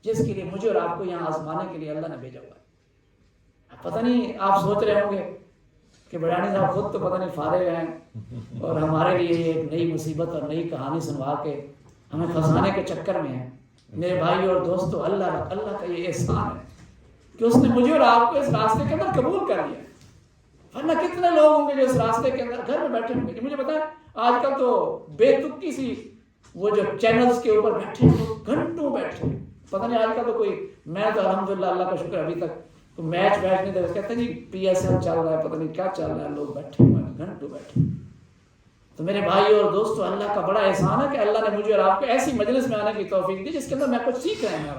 A: جس کے لیے مجھے اور آپ کو یہاں آزمانے کے لیے اللہ نے بھیجا ہوا ہے. پتہ نہیں آپ سوچ رہے ہوں گے کہ بڑھانی صاحب خود تو پتہ نہیں فارغ ہیں اور ہمارے لیے ایک نئی مصیبت اور نئی کہانی سنوا کے ہمیں پھنسانے کے چکر میں ہیں. میرے بھائی اور دوستو، اللہ کا یہ احسان ہے کہ اس نے مجھے اور آپ کو اس راستے کے اندر قبول کر لیا. ورنہ کتنے لوگ ہوں گے جو اس راستے کے اندر گھر میں بیٹھے ہوں گے. مجھے پتا ہے آج کل تو بے تکی سی وہ جو چینلز کے اوپر بیٹھے ہیں، گھنٹوں بیٹھے ہیں. پتہ نہیں آج کل تو کوئی، میں تو الحمدللہ اللہ کا شکر ابھی تک تو میچ نہیں تھا، کہتے ہیں جی PSL چل رہا ہے، پتہ نہیں کیا چل رہا ہے، لوگ بیٹھے ہوئے ہیں گھنٹوں بیٹھے. تو میرے بھائی اور دوستو، اللہ کا بڑا احسان ہے کہ اللہ نے مجھے اور آپ کو ایسی مجلس میں آنے کی توفیق دی جس کے اندر میں کچھ سیکھ رہے ہیں.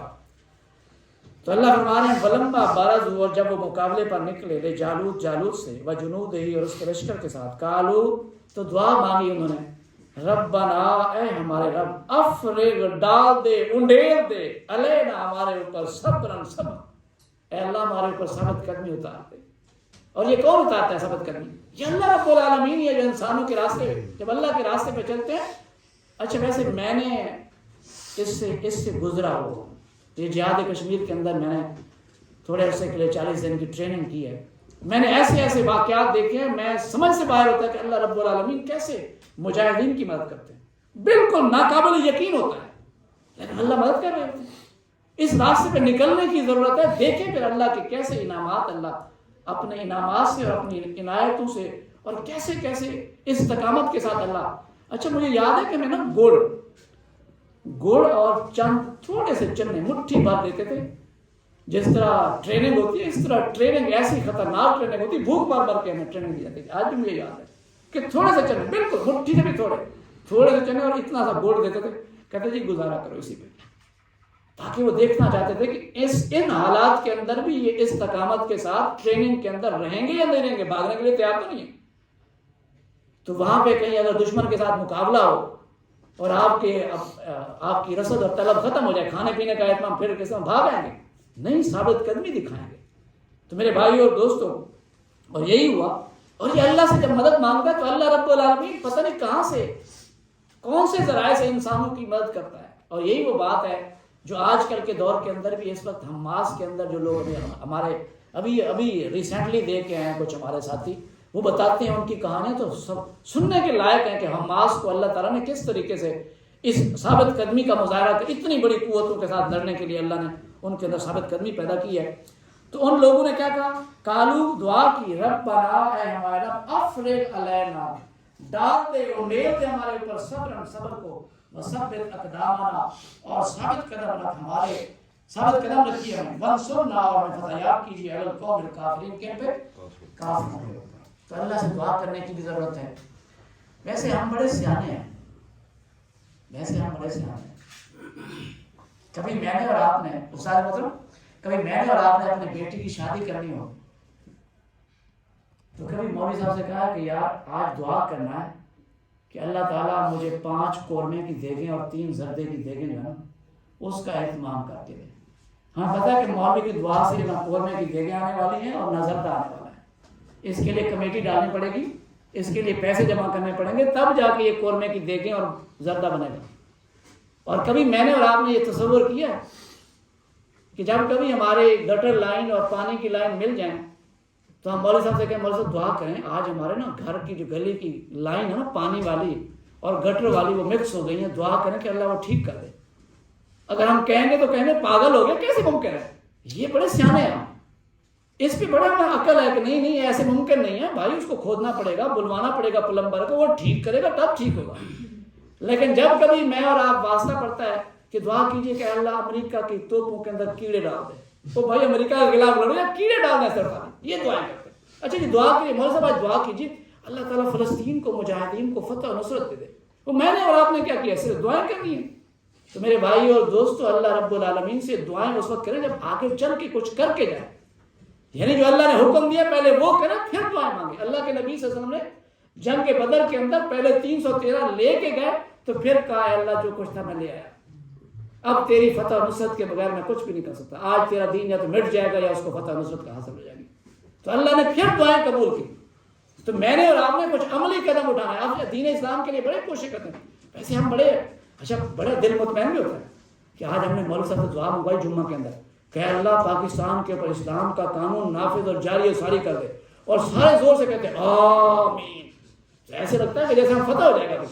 A: تو اللہ فرما رہے ہیں فلما بارزوا، اور جب وہ مقابلے پر نکلے لے جالوت سے و جنودہ، اور اس کے لشکر کے ساتھ، قالوا، تو دعا مانگی انہوں نے، ربنا، اے ہمارے رب، افرغ، ڈال دے، انڈیل دے، علینا، ہمارے اوپر، صبرا، صبر، اے اللہ ہمارے اوپر ثابت قدمی اتار دے. اور یہ کون اتارتا ہے ثابت قدمی؟ یہ اللہ رب العالمین. یہ جو انسانوں کے راستے، جب اللہ کے راستے پہ چلتے ہیں. اچھا ویسے میں نے اس سے گزرا ہو، یہ جہاد کشمیر کے اندر میں نے تھوڑے عرصے کے لیے 40 دن کی ٹریننگ کی ہے. میں نے ایسے واقعات دیکھے ہیں، میں سمجھ سے باہر ہوتا ہے کہ اللہ رب العالمین کیسے مجاہدین کی مدد کرتے ہیں. بالکل ناقابل یقین ہوتا ہے، لیکن اللہ مدد کر رہے ہوتے ہیں. اس راستے پہ نکلنے کی ضرورت ہے. دیکھیں پھر اللہ کے کیسے انعامات، اللہ اپنے انعامات سے اور اپنی عنایتوں سے، اور کیسے استقامت کے ساتھ اللہ. اچھا مجھے یاد ہے کہ میں نا گڑ اور چند تھوڑے سے چنے مٹھی بھر دیتے تھے. جس طرح ٹریننگ ہوتی ہے اس طرح ٹریننگ، ایسی خطرناک ٹریننگ ہوتی ہے، بھوک مار کے ہمیں ٹریننگ دی جاتی ہے. آج بھی مجھے یاد ہے کہ تھوڑے سے چنے، بالکل مٹھی سے بھی تھوڑے سے چنے اور اتنا سا گڑ دیتے تھے. کہتے جی گزارا کرو اسی پہ، تاکہ وہ دیکھنا چاہتے تھے کہ ان حالات کے اندر بھی یہ استقامت کے ساتھ ٹریننگ کے اندر رہیں گے یا نہیں رہیں گے. بھاگنے کے لیے تیار تو نہیں ہے. تو وہاں پہ کہیں اگر دشمن کے ساتھ مقابلہ ہو اور آپ کی رسد اور طلب ختم ہو جائے، کھانے پینے کا اہتمام، پھر کس طرح بھاگیں گے؟ نہیں، ثابت قدمی دکھائیں گے. تو میرے بھائی اور دوستوں، اور یہی ہوا. اور یہ اللہ سے جب مدد مانگتا ہے تو اللہ رب العالمین پتہ نہیں کہاں سے، کون سے ذرائع سے انسانوں کی مدد کرتا ہے. اور یہی وہ بات ہے جو آج کل کے دور کے اندر بھی، اس وقت حماس کے اندر جو لوگ ہمارے ابھی ریسنٹلی دیکھ کے ہیں کچھ ہمارے ساتھی، وہ بتاتے ہیں ان کی کہانیاں تو سب سننے کے لائق ہیں کہ حماس کو اللہ تعالیٰ نے کس طریقے سے اس ثابت قدمی کا مظاہرہ کر اتنی بڑی قوتوں کے ساتھ لڑنے کے لیے اللہ نے ان کے اندر ثابت قدمی پیدا کی ہے. تو ان لوگوں نے کیا کہا؟ کالو دعا کی ربنا اے ہمارے رب افرغ علینا ڈال دے امیل دے ہمارے اوپر صبر کو وثبت اقدامنا اور ثابت قدم رکھ ہمارے ثابت قدم رکھیے ہمیں وانصرنا اور ہمیں فتح یاب کیجیے علی القوم الکافرین کے پہ کافروں کے اوپر. تو اللہ سے دعا کرنے کی بھی ضرورت ہے. ویسے ہم بڑے سیانے ہیں کبھی میں نے اور آپ نے استاد مطلب کبھی میں نے اور آپ نے اپنے بیٹی کی شادی کرنی ہو تو کبھی مولوی صاحب سے کہا کہ یار آج دعا کرنا ہے کہ اللہ تعالیٰ مجھے 5 قورمے کی دیگیں اور 3 زردے کی دیگیں جو ہے نا اس کا اہتمام کر کے دے. ہمیں پتہ ہے کہ مولوی کی دعا سے نہ قورمے کی دیگیں آنے والی ہیں اور نہ زردہ آنے والا ہے. اس کے لیے کمیٹی ڈالنی پڑے گی, اس کے لیے پیسے جمع کرنے پڑیں گے, تب جا کے یہ قورمے کی دیگیں اور زردہ بنے گا. اور کبھی میں نے اور آپ نے یہ تصور کیا ہے کہ جب کبھی ہمارے گٹر لائن اور پانی کی لائن مل جائیں تو ہم مولوی صاحب سے کہیں مولوی صاحب دعا کریں آج ہمارے نا گھر کی جو گلی کی لائن ہے نا پانی والی اور گٹر والی وہ مکس ہو گئی ہیں, دعا کریں کہ اللہ وہ ٹھیک کر دے. اگر ہم کہیں گے تو کہیں گے پاگل ہو گیا, کیسے ممکن ہے؟ یہ بڑے سیانے ہیں ہم, اس پہ بڑا ہمیں عقل ہے کہ نہیں ایسے ممکن نہیں ہے بھائی, اس کو کھودنا پڑے گا, بلوانا پڑے گا پلمبر کو, وہ ٹھیک کرے گا تب ٹھیک ہوگا. لیکن جب کبھی میں اور آپ واسطہ پڑتا ہے کہ دعا کیجئے کہ اللہ امریکہ کی توپوں کے اندر کیڑے ڈال دے, تو بھائی امریکہ کے خلاف لڑو یا کیڑے ڈالنا ہے سرکار, یہ دعائیں کرتے ہیں. اچھا جی دعا کیجیے مولوی صاحب آج دعا کیجیے اللہ تعالیٰ فلسطین کو مجاہدین کو فتح و نصرت دے دے. وہ میں نے اور آپ نے کیا کیا, صرف دعائیں کرنی ہیں. تو میرے بھائی اور دوستو اللہ رب العالمین سے دعائیں اس وقت کریں جب آگے چل کے کچھ کر کے جائیں, یعنی جو اللہ نے حکم دیا پہلے وہ کریں پھر دعائیں مانگے. اللہ کے نبی صلی اللہ علیہ وسلم نے جنگ کے بدر کے اندر پہلے 313 لے کے گئے تو پھر کہا ہے اللہ جو کچھ تھا میں لے آیا, اب تیری فتح و نصرت کے بغیر میں کچھ بھی نہیں کر سکتا. آج تیرا دین یا تو مٹ جائے گا یا اس کو فتح و نصرت کا حاصل ہو جائے گی. تو اللہ نے پھر دعائیں قبول کی. تو میں نے اور آپ نے کچھ عملی قدم اٹھانا ہے. آپ دین اسلام کے لیے بڑے کوشش کرتے ہیں. ویسے ہم بڑے دل مطمئن بھی ہوتا ہے کہ آج ہم نے مولوی صاحب سے دعا منگوائی جمعہ کے اندر کہ اللہ پاکستان کے اوپر اسلام کا قانون نافذ اور جاری و ساری کر دے, اور سارے زور سے کہتے ہیں آمین. ایسے لگتا ہے کہ جیسے ہم فتح ہو جائے گا,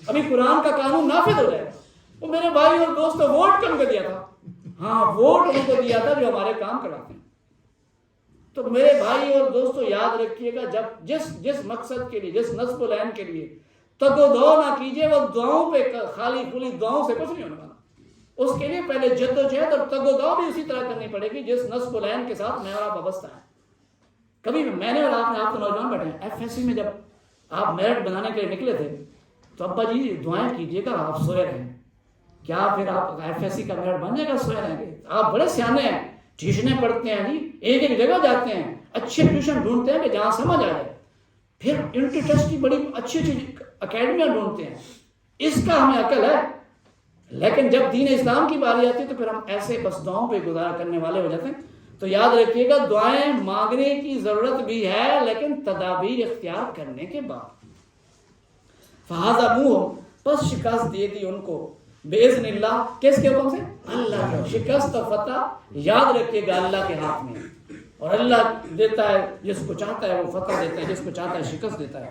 A: ابھی قرآن کا قانون نافذ ہو جائے گا. وہ میرے بھائی اور دوستوں ووٹ کن کو دیا تھا, ہاں ووٹ ان کو دیا تھا جو ہمارے کام کراتے ہیں. تو میرے بھائی اور دوستوں یاد رکھیے گا جب جس مقصد کے لیے, جس نصب العین کے لیے تگ و دو نہ کیجیے, وہ دعاؤں پہ خالی کھلی دعاؤں سے کچھ نہیں ہونے والا. اس کے لیے پہلے جد و جہد اور تگ و دو بھی اسی طرح کرنی پڑے گی جس نصب العین کے ساتھ میں اور آپ وابستہ ہیں. کبھی میں نے اور آپ نے, آپ تو نوجوان بیٹھے ہیں, ایف ایس سی میں جب آپ میرٹ بنانے کے لیے نکلے تھے تو ابا جی دعائیں کیجیے گا آپ سوئے رہیں. کیا پھر آپ ایف ایس سی کا میرٹ بن جائے گا سوئے رہیں گے؟ آپ بڑے سیانے ہیں, ٹیوشنیں پڑھتے ہیں جی, ایک جگہ جاتے ہیں, اچھے ٹیوشن ڈھونڈتے ہیں کہ جہاں سمجھ آ جائے, پھر انٹری ٹیسٹ کی بڑی اچھی اکیڈمیاں ڈھونڈتے ہیں. اس کا ہمیں عقل ہے. لیکن جب دین اسلام کی باری آتی ہے تو پھر ہم ایسے بس دعاؤں پہ گزارا کرنے والے ہو جاتے ہیں. تو یاد رکھیے گا دعائیں مانگنے کی ضرورت بھی ہے لیکن تدابیر اختیار کرنے کے بعد. فہذبوہم پس شکست دے دی ان کو باذن اللہ, کس کے حکم سے؟ اللہ کا. شکست اور فتح یاد رکھیے گا اللہ کے ہاتھ میں, اور اللہ دیتا ہے جس کو چاہتا ہے وہ فتح دیتا ہے, جس کو چاہتا ہے شکست دیتا ہے.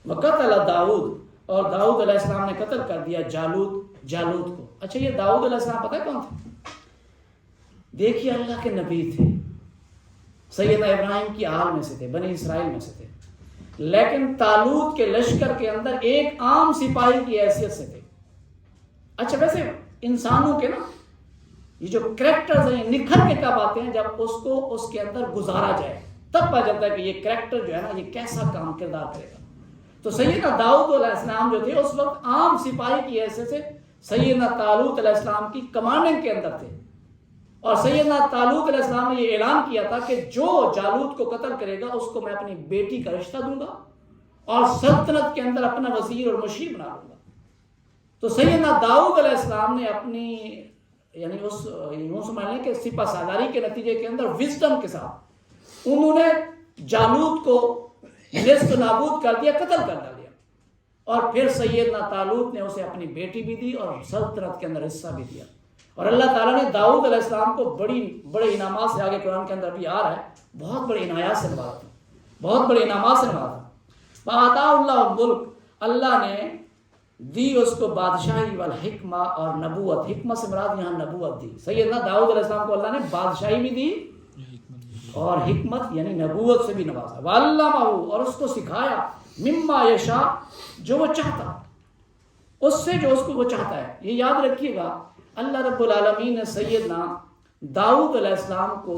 A: وقتل داؤد, اور داؤد علیہ السلام نے قتل کر دیا جالوت کو. اچھا یہ داؤد علیہ السلام پتہ ہے کون تھے؟ دیکھیے اللہ کے نبی تھے, سیدنا ابراہیم کی آل میں سے تھے, بنی اسرائیل میں سے تھے, لیکن طالوت کے لشکر کے اندر ایک عام سپاہی کی حیثیت سے تھے. اچھا ویسے انسانوں کے نا یہ جو کریکٹرز ہیں نکھر کے کب آتے ہیں؟ جب اس کو اس کے اندر گزارا جائے تب پتہ چلتا ہے کہ یہ کریکٹر جو ہے نا یہ کیسا کام کردار کرے گا. تو سیدنا داؤد علیہ السلام جو تھے اس وقت عام سپاہی کی حیثیت سے سیدنا طالوت علیہ السلام کی کمانڈنگ کے اندر تھے, اور سیدنا طالوت علیہ السلام نے یہ اعلان کیا تھا کہ جو جالوت کو قتل کرے گا اس کو میں اپنی بیٹی کا رشتہ دوں گا اور سلطنت کے اندر اپنا وزیر اور مشیر بنا لوں گا. تو سیدنا داؤد علیہ السلام نے اپنی یعنی اس یوں سمجھ لیں کہ سپہ سالاری کے نتیجے کے اندر وزڈم کے ساتھ انہوں نے جالوت کو نیست و نابود کر دیا, قتل کر ڈالیا, اور پھر سیدنا طالوت نے اسے اپنی بیٹی بھی دی اور سلطنت کے اندر حصہ بھی دیا. اور اللہ تعالیٰ نے داؤد علیہ السلام کو بڑے انعامات سے, آگے قرآن کے اندر بھی آ رہا ہے, بہت بڑے عنایات سے نوازا, بہت بڑے انعامات سے نوازا. فآتاہ اللہ الملک, اللہ نے دی اس کو بادشاہی والحکمہ اور نبوت. حکمت سے مراد یہاں نبوت دی. سیدنا داؤد علیہ السلام کو اللہ نے بادشاہی بھی دی اور حکمت یعنی نبوت سے بھی نوازا، وعلمہ اور اس کو سکھایا، مما یشاء جو وہ چاہتا، اس سے جو اس کو وہ چاہتا ہے۔ یہ یاد رکھیے گا اللہ رب العالمین نے سیدنا داؤد علیہ السلام کو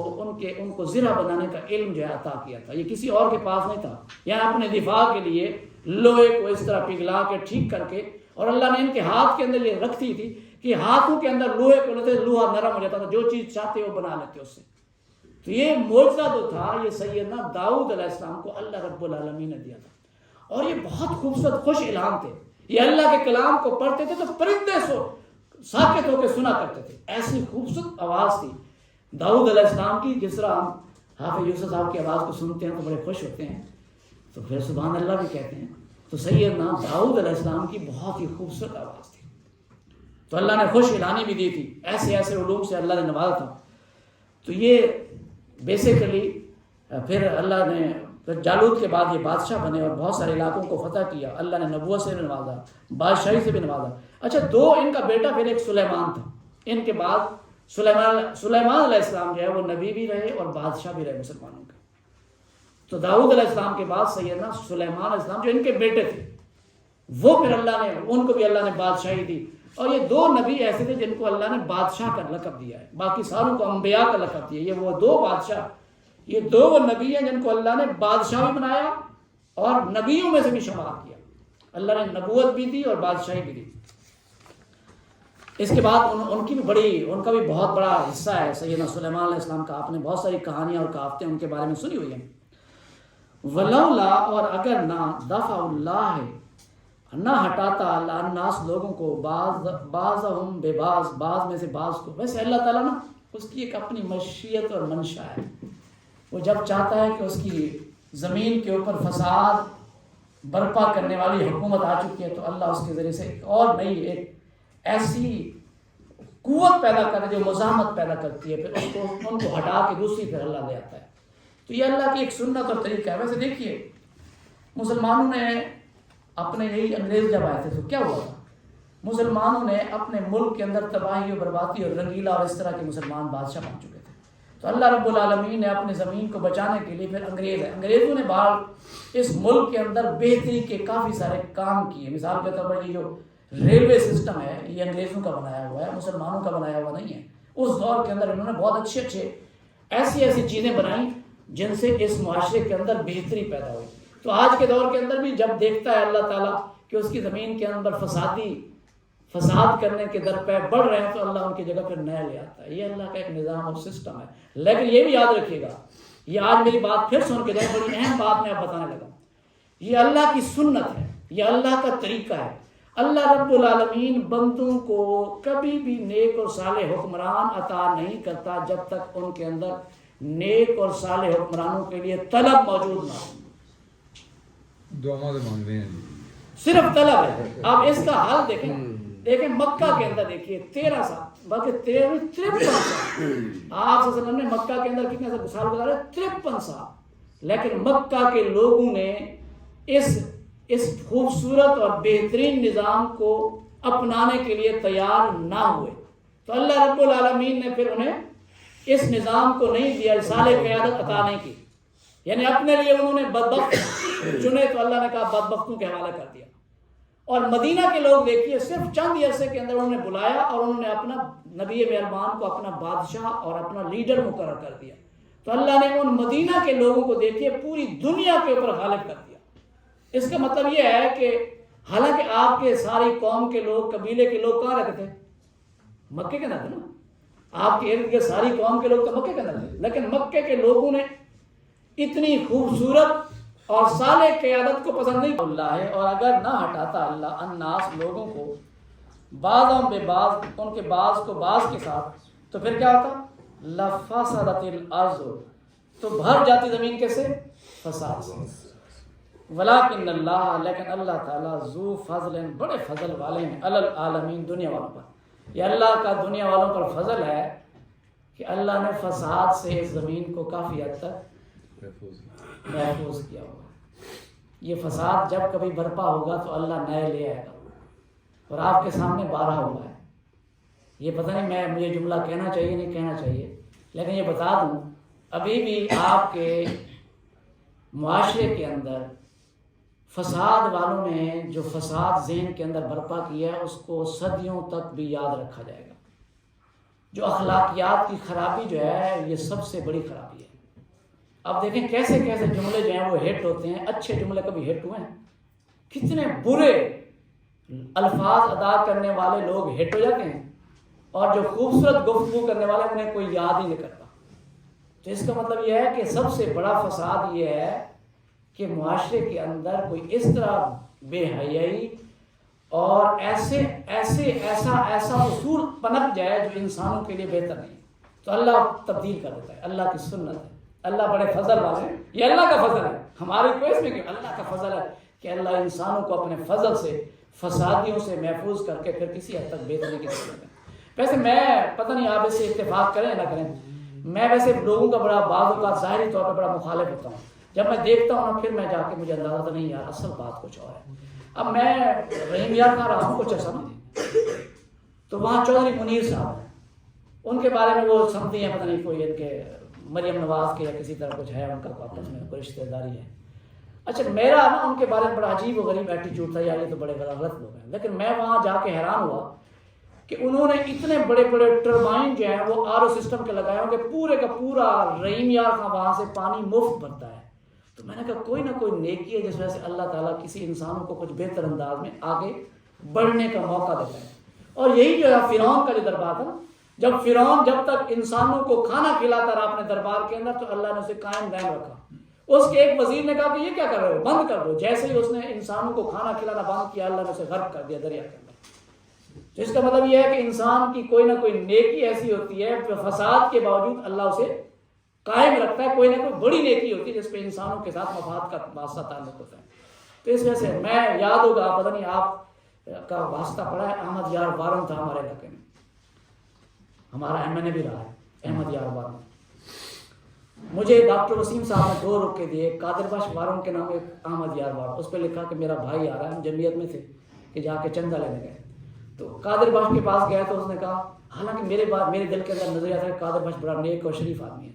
A: ان کو زرہ بنانے کا علم جو ہے عطا کیا تھا، یہ کسی اور کے پاس نہیں تھا، یہاں اپنے دفاع کے لیے لوہے کو اس طرح پگھلا کے ٹھیک کر کے، اور اللہ نے ان کے ہاتھ کے اندر یہ رکھتی تھی کہ ہاتھوں کے اندر لوہے کو لیتے، لوہا نرم ہو جاتا تھا، جو چیز چاہتے وہ بنا لیتے اس سے۔ تو یہ معجزہ جو تھا یہ سیدنا داؤد علیہ السلام کو اللہ رب العالمین نے دیا تھا، اور یہ بہت خوبصورت خوش الہام تھے۔ یہ اللہ کے کلام کو پڑھتے تھے تو پرندے ساکت ہو کے سنا کرتے تھے، ایسی خوبصورت آواز تھی داؤد علیہ السلام کی، جس طرح ہم حافظ یوسف صاحب کی آواز کو سنتے ہیں تو بڑے خوش ہوتے ہیں، تو پھر سبحان اللہ بھی کہتے ہیں۔ تو سیدنا داؤد علیہ السلام کی بہت ہی خوبصورت آواز تھی، تو اللہ نے خوش الہانی بھی دی تھی، ایسے ایسے علوم سے اللہ نے نوازا تھا۔ تو یہ بیسیکلی پھر اللہ نے جالوت کے بعد یہ بادشاہ بنے اور بہت سارے علاقوں کو فتح کیا، اللہ نے نبوت سے بھی نوازا، بادشاہی سے بھی نوازا۔ اچھا، دو ان کا بیٹا پھر ایک سلیمان تھا، ان کے بعد سلیمان علیہ السلام جو ہے وہ نبی بھی رہے اور بادشاہ بھی رہے مسلمانوں کے۔ تو داؤد علیہ السلام کے بعد سیدنا سلیمان علیہ السلام جو ان کے بیٹے تھے، وہ پھر اللہ نے ان کو بھی اللہ نے بادشاہی دی، اور یہ دو نبی ایسے تھے جن کو اللہ نے بادشاہ کا لقب دیا ہے، باقی ساروں کو انبیاء کا لقب دیا۔ یہ وہ دو بادشاہ، یہ دو وہ نبی ہیں جن کو اللہ نے بادشاہ بھی بنایا اور نبیوں میں سے بھی شمار کیا، اللہ نے نبوت بھی دی اور بادشاہی بھی دی۔ اس کے بعد ان کا بھی بہت بڑا حصہ ہے سیدنا سلیمان علیہ السلام کا، آپ نے بہت ساری کہانیاں اور کہاوتیں ان کے بارے میں سنی ہوئی ہیں۔ ولولا اور اگر نہ دفع اللہ نہ ہٹاتا اللہ الناس لوگوں کو بعضهم بعض میں سے بعض کو، ویسے اللہ تعالیٰ نا اس کی ایک اپنی مشیت اور منشا ہے، وہ جب چاہتا ہے کہ اس کی زمین کے اوپر فساد برپا کرنے والی حکومت آ چکی ہے تو اللہ اس کے ذریعے سے ایک اور نئی ایک ایسی قوت پیدا کرے جو مزاحمت پیدا کرتی ہے، پھر ان کو ہٹا کے دوسری پھر اللہ لے آتا ہے۔ تو یہ اللہ کی ایک سنت اور طریقہ ہے۔ ویسے دیکھیے مسلمانوں نے اپنے یہی انگریز جب آئے تھے تو کیا ہوا تھا، مسلمانوں نے اپنے ملک کے اندر تباہی و بربادی اور رنگیلا اور اس طرح کے مسلمان بادشاہ بن چکے تھے، تو اللہ رب العالمین نے اپنی زمین کو بچانے کے لیے پھر انگریزوں نے باہر اس ملک کے اندر بہتری کے کافی سارے کام کیے۔ مثال کے طور پر یہ جو ریلوے سسٹم ہے یہ انگریزوں کا بنایا ہوا ہے، مسلمانوں کا بنایا ہوا نہیں ہے۔ اس دور کے اندر انہوں نے بہت اچھے ایسی چیزیں بنائیں جن سے اس معاشرے کے اندر بہتری پیدا ہوئی۔ تو آج کے دور کے اندر بھی جب دیکھتا ہے اللہ تعالیٰ کہ اس کی زمین کے اندر فساد کرنے کے درپے بڑھ رہے ہیں تو اللہ ان کی جگہ پھر نیا لے آتا ہے۔ یہ اللہ کا ایک نظام اور سسٹم ہے۔ لیکن یہ بھی یاد رکھیے گا، یہ آج میری بات پھر سن کے جائے، بڑی اہم بات میں آپ بتانے لگا، یہ اللہ کی سنت ہے، یہ اللہ کا طریقہ ہے۔ اللہ رب العالمین بندوں کو کبھی بھی نیک اور صالح حکمران عطا نہیں کرتا جب تک ان کے اندر نیک اور صالح حکمرانوں کے لیے طلب موجود نہ ہو۔
D: دعا مانگ رہے ہیں،
A: صرف طلب ہے۔ آپ اس کا حال دیکھیں مکہ کے اندر دیکھیے 13 سال بلکہ 53 سال آپ صلی اللہ علیہ وسلم نے مکہ کے اندر کتنے سال گزارے؟ 53 سال۔ لیکن مکہ کے لوگوں نے اس خوبصورت اور بہترین نظام کو اپنانے کے لیے تیار نہ ہوئے، تو اللہ رب العالمین نے پھر انہیں اس نظام کو نہیں دیا، صالح قیادت عطا نہیں کی، یعنی اپنے لیے انہوں نے بدبخت چنے تو اللہ نے کہا بدبختوں کے حوالے کر دیا۔ اور مدینہ کے لوگ دیکھیے صرف چند عرصے کے اندر انہوں نے بلایا اور انہوں نے اپنا نبی مہربان کو اپنا بادشاہ اور اپنا لیڈر مقرر کر دیا، تو اللہ نے ان مدینہ کے لوگوں کو دیکھیے پوری دنیا کے اوپر غالب کر دیا۔ اس کا مطلب یہ ہے کہ حالانکہ آپ کے ساری قوم کے لوگ، قبیلے کے لوگ کہاں رہتے تھے؟ مکے کے اندر تھے نا، آپ کے ارد گرد ساری قوم کے لوگ تو مکے کے اندر تھے، لیکن مکے کے لوگوں نے اتنی خوبصورت اور صالح قیادت کو پسند نہیں اللہ ہے۔ اور اگر نہ ہٹاتا اللہ الناس لوگوں کو بعضوں بے بعض، ان کے بعض کو بعض کے ساتھ، تو پھر کیا ہوتا؟ لفسدت الارض، تو بھر جاتی زمین کیسے؟ فساد سے۔ ولکن اللہ، لیکن اللہ تعالیٰ ذو فضل، بڑے فضل والے ہیں، علی العالمین، دنیا والوں پر۔ یہ اللہ کا دنیا والوں پر فضل ہے کہ اللہ نے فساد سے اس زمین کو کافی حد تک محفوظ کیا ہوگا۔ یہ فساد جب کبھی برپا ہوگا تو اللہ نئے لے آئے گا، اور آپ کے سامنے 12 ہوا ہے۔ یہ پتہ نہیں مجھے جملہ کہنا چاہیے نہیں کہنا چاہیے، لیکن یہ بتا دوں ابھی بھی آپ کے معاشرے کے اندر فساد والوں نے جو فساد ذہن کے اندر برپا کیا ہے اس کو صدیوں تک بھی یاد رکھا جائے گا. جو اخلاقیات کی خرابی جو ہے یہ سب سے بڑی خرابی ہے. اب دیکھیں کیسے کیسے جملے جو ہیں وہ ہٹ ہوتے ہیں. اچھے جملے کبھی ہٹ ہوئے ہیں؟ کتنے برے الفاظ ادا کرنے والے لوگ ہٹ ہو جاتے ہیں اور جو خوبصورت گفتگو کرنے والے انہیں کوئی یاد ہی نہیں کرتا. تو اس کا مطلب یہ ہے کہ سب سے بڑا فساد یہ ہے کہ معاشرے کے اندر کوئی اس طرح بے حیائی اور ایسا اصول پنپ جائے جو انسانوں کے لیے بہتر نہیں. تو اللہ تبدیل کر دیتا ہے. اللہ کی سنت ہے. اللہ بڑے فضل والے ہیں. یہ اللہ کا فضل ہے. ہماری کوئی اس میں کہ اللہ کا فضل ہے کہ اللہ انسانوں کو اپنے فضل سے فسادیوں سے محفوظ کر کے پھر کسی حد تک بہتری کی ضرورت ہے. ویسے میں پتہ نہیں آپ اس سے اتفاق کریں نہ کریں، میں ویسے لوگوں کا بڑا بعض اوقات ظاہری طور پہ بڑا مخالف ہوتا ہوں. جب میں دیکھتا ہوں نا پھر میں جا کے مجھے اندازہ تو نہیں یار اصل بات کچھ اور ہے. اب میں رحیم یار کا رہا ہوں کچھ ایسا نہیں، تو وہاں چودھری منیر صاحب ہیں، ان کے بارے میں وہ سمجھتی ہیں پتہ نہیں کوئی ان کے مریم نواز کے یا کسی طرح کچھ ہے ان کا آپس میں کوئی رشتہ داری ہے. اچھا میرا نا ان کے بارے میں بڑا عجیب و غریب ایٹیچیوڈ تھا، یار یہ تو بڑے غلط لوگ ہیں. لیکن میں وہاں جا کے حیران ہوا کہ انہوں نے اتنے بڑے بڑے ٹربائن جو ہیں وہ آر او سسٹم کے لگائے ہوں کہ پورے کا پورا رحیم یار کا وہاں سے پانی مفت بھرتا ہے. تو میں نے کہا کوئی نہ کوئی نیکی ہے جس وجہ سے اللہ تعالیٰ کسی انسانوں کو کچھ بہتر انداز میں آگے بڑھنے کا موقع دیتا ہے. اور یہی جو ہے فرعون کا جو دربار تھا، جب فرعون جب تک انسانوں کو کھانا کھلاتا رہا اپنے دربار کے اندر تو اللہ نے اسے قائم دائم رکھا. اس کے ایک وزیر نے کہا کہ یہ کیا کر رہے ہو، بند کر دو. جیسے ہی اس نے انسانوں کو کھانا کھلانا بند کیا اللہ نے اسے غرق کر دیا دریا کے اندر. تو اس کا مطلب یہ ہے کہ انسان کی کوئی نہ کوئی نیکی ایسی ہوتی ہے فساد کے باوجود اللہ اسے قائم رکھتا ہے. کوئی نہ کوئی بڑی نیکی ہوتی ہے جس پہ انسانوں کے ساتھ مفاد کا واسطہ تعلق ہوتا ہے. تو اس وجہ سے میں یاد ہوگا پتہ نہیں آپ کا واسطہ پڑا ہے، احمد یار وارن تھا ہمارے علاقے میں، ہمارا ایم این اے بھی رہا ہے احمد یار وارن. مجھے ڈاکٹر وسیم صاحب نے 2 رکے دیے، قادر بخش وارن کے نام ایک احمد یار وارن. اس پہ لکھا کہ میرا بھائی آ رہا ہے. ہم جمعیت میں تھے کہ جا کے چندہ لینے گئے تو قادر بخش کے پاس گیا تو اس نے کہا، حالانکہ میرے دل کے اندر نظریہ تھا کہ قادر بخش بڑا نیک اور شریف آدمی ہے،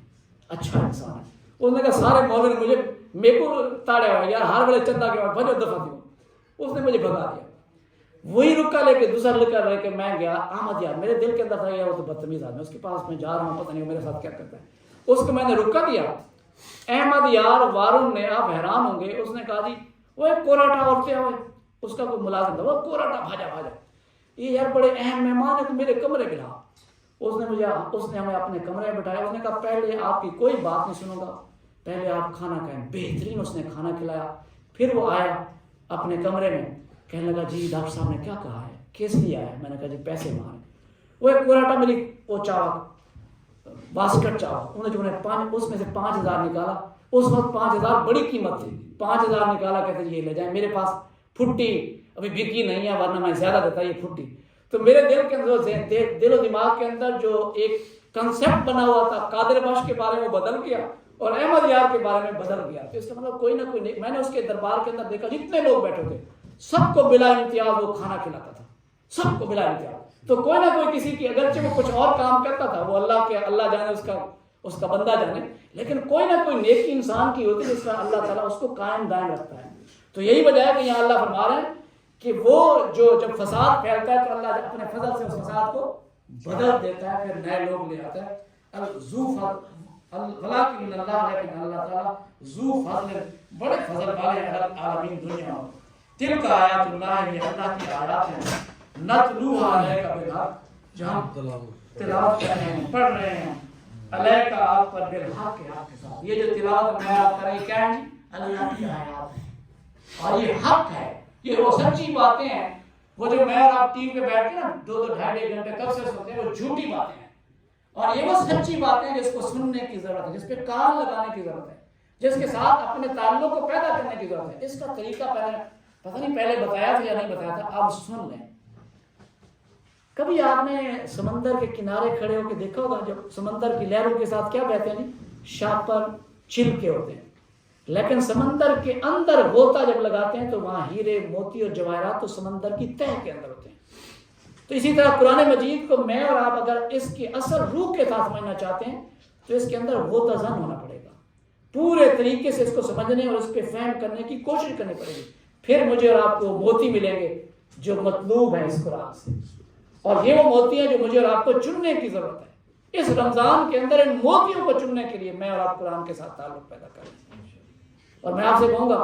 A: اچھا انسان ہے. اس نے کہا سارے مولوی نے مجھے میرے کو تاڑے ہوا یار ہر بڑے چندہ کے بعد بھجو دفعہ دوں. اس نے مجھے بھگا دیا. وہی رکا لے کے دوسرا لکا لے کے میں گیا احمد یار. میرے دل کے اندر تھا یار وہ تو بدتمیز آدمی، اس کے پاس میں جا رہا ہوں پتہ نہیں میرے ساتھ کیا کرتا ہے. اس کو میں نے رکا دیا. احمد یار وارن نے، آپ حیران ہوں گے، اس نے کہا جی وہ ایک کوراٹا اور کیا ہوئے، اس کا کوئی ملازم تھا، وہ کوراٹا بھاجا یہ یار بڑے اہم مہمان ہے تو میرے کمرے پہ لا. اس نے ہمیں اپنے کمرے میں بٹھایا. اس نے کہا پہلے آپ کی کوئی بات نہیں سنوں گا، پہلے آپ کھانا کھائیں. بہترین اس نے کھانا کھلایا. پھر وہ آیا اپنے کمرے میں، کہنے لگا جی ڈاکٹر صاحب نے کیا کہا ہے، کس لیے آیا ہے. میں نے کہا جی پیسے مانگے. وہ ایک کوراٹا میری وہ چاوا باسکٹ چاوا، انہوں نے جو اس میں سے 5,000 نکالا. اس وقت 5,000 بڑی قیمت تھی. 5,000 نکالا، کہتے یہ لے جائیں. میرے پاس پھٹی ابھی بکی نہیں ہے ورنہ میں زیادہ دیتا یہ پھٹی. تو میرے دل کے اندر دل و دماغ کے اندر جو ایک کنسیپٹ بنا ہوا تھا قادر بخش کے بارے میں بدل گیا اور احمد یار کے بارے میں بدل گیا. تو اس کا مطلب کوئی نہ کوئی میں نے اس کے دربار کے اندر دیکھا جتنے لوگ بیٹھے تھے سب کو بلا امتیاز وہ کھانا کھلاتا تھا، سب کو بلا امتیاز. تو کوئی نہ کوئی کسی کی اگرچہ وہ کچھ اور کام کرتا تھا، وہ اللہ جانے اس کا بندہ جانے، لیکن کوئی نہ کوئی نیکی انسان کی ہوتی ہے جس طرح اللہ تعالیٰ اس کو قائم دائم رکھتا ہے. تو یہی وجہ ہے کہ یہاں اللہ فرما رہے ہیں کہ وہ جب فساد پھیلتا ہے تو اللہ اپنے فضل سے اس فساد کو بدل دیتا ہے، پھر نئے لوگ لے آتا ہے. لیکن اللہ تعالیٰ ذو فضل، بڑے فضل والے ہیں عالمین دنیا میں. تلک آیات اللہ، یہ اللہ کی آیات ہیں، نتلوها علیک بالحق، جو ہم تلاوت کر رہے ہیں، پڑھ رہے ہیں، علیک آپ پر بالحق کے حق کے ساتھ. یہ جو تلاوت میں آپ کر رہے ہیں کیا ہے؟ اللہ کی آیات ہیں اور یہ حق ہے. یہ وہ سچی باتیں ہیں. وہ جو میں اور آپ ٹی وی پہ بیٹھ کے نا 2-2 ڈھائی گھنٹے کب سے سنتے ہیں، وہ جھوٹی باتیں ہیں. اور یہ وہ سچی باتیں ہیں جس کو سننے کی ضرورت ہے، جس پہ کان لگانے کی ضرورت ہے، جس کے ساتھ اپنے تعلق کو پیدا کرنے کی ضرورت ہے. اس کا طریقہ پتہ نہیں پہلے بتایا تھا یا نہیں بتایا تھا، آپ سن لیں. کبھی آپ نے سمندر کے کنارے کھڑے ہو کے دیکھا ہوگا جب سمندر کی لہروں کے ساتھ کیا بہتے ہیں، شاپر چھلکے ہوتے ہیں، لیکن سمندر کے اندر غوطہ جب لگاتے ہیں تو وہاں ہیرے موتی اور جواہرات تو سمندر کی تہہ کے اندر ہوتے ہیں. تو اسی طرح قرآن مجید کو میں اور آپ اگر اس کی اصل روح کے ساتھ سمجھنا چاہتے ہیں تو اس کے اندر غوطہ زن ہونا پڑے گا، پورے طریقے سے اس کو سمجھنے اور اس پہ فہم کرنے کی کوشش کرنی پڑے گی، پھر مجھے اور آپ کو موتی ملیں گے جو مطلوب ہیں اس قرآن سے، اور یہ وہ موتی ہیں جو مجھے اور آپ کو چننے کی ضرورت ہے۔ اس رمضان کے اندر ان موتیوں کو چننے کے لیے میں اور آپ قرآن کے ساتھ تعلق پیدا کریں۔ اور میں آپ سے کہوں گا،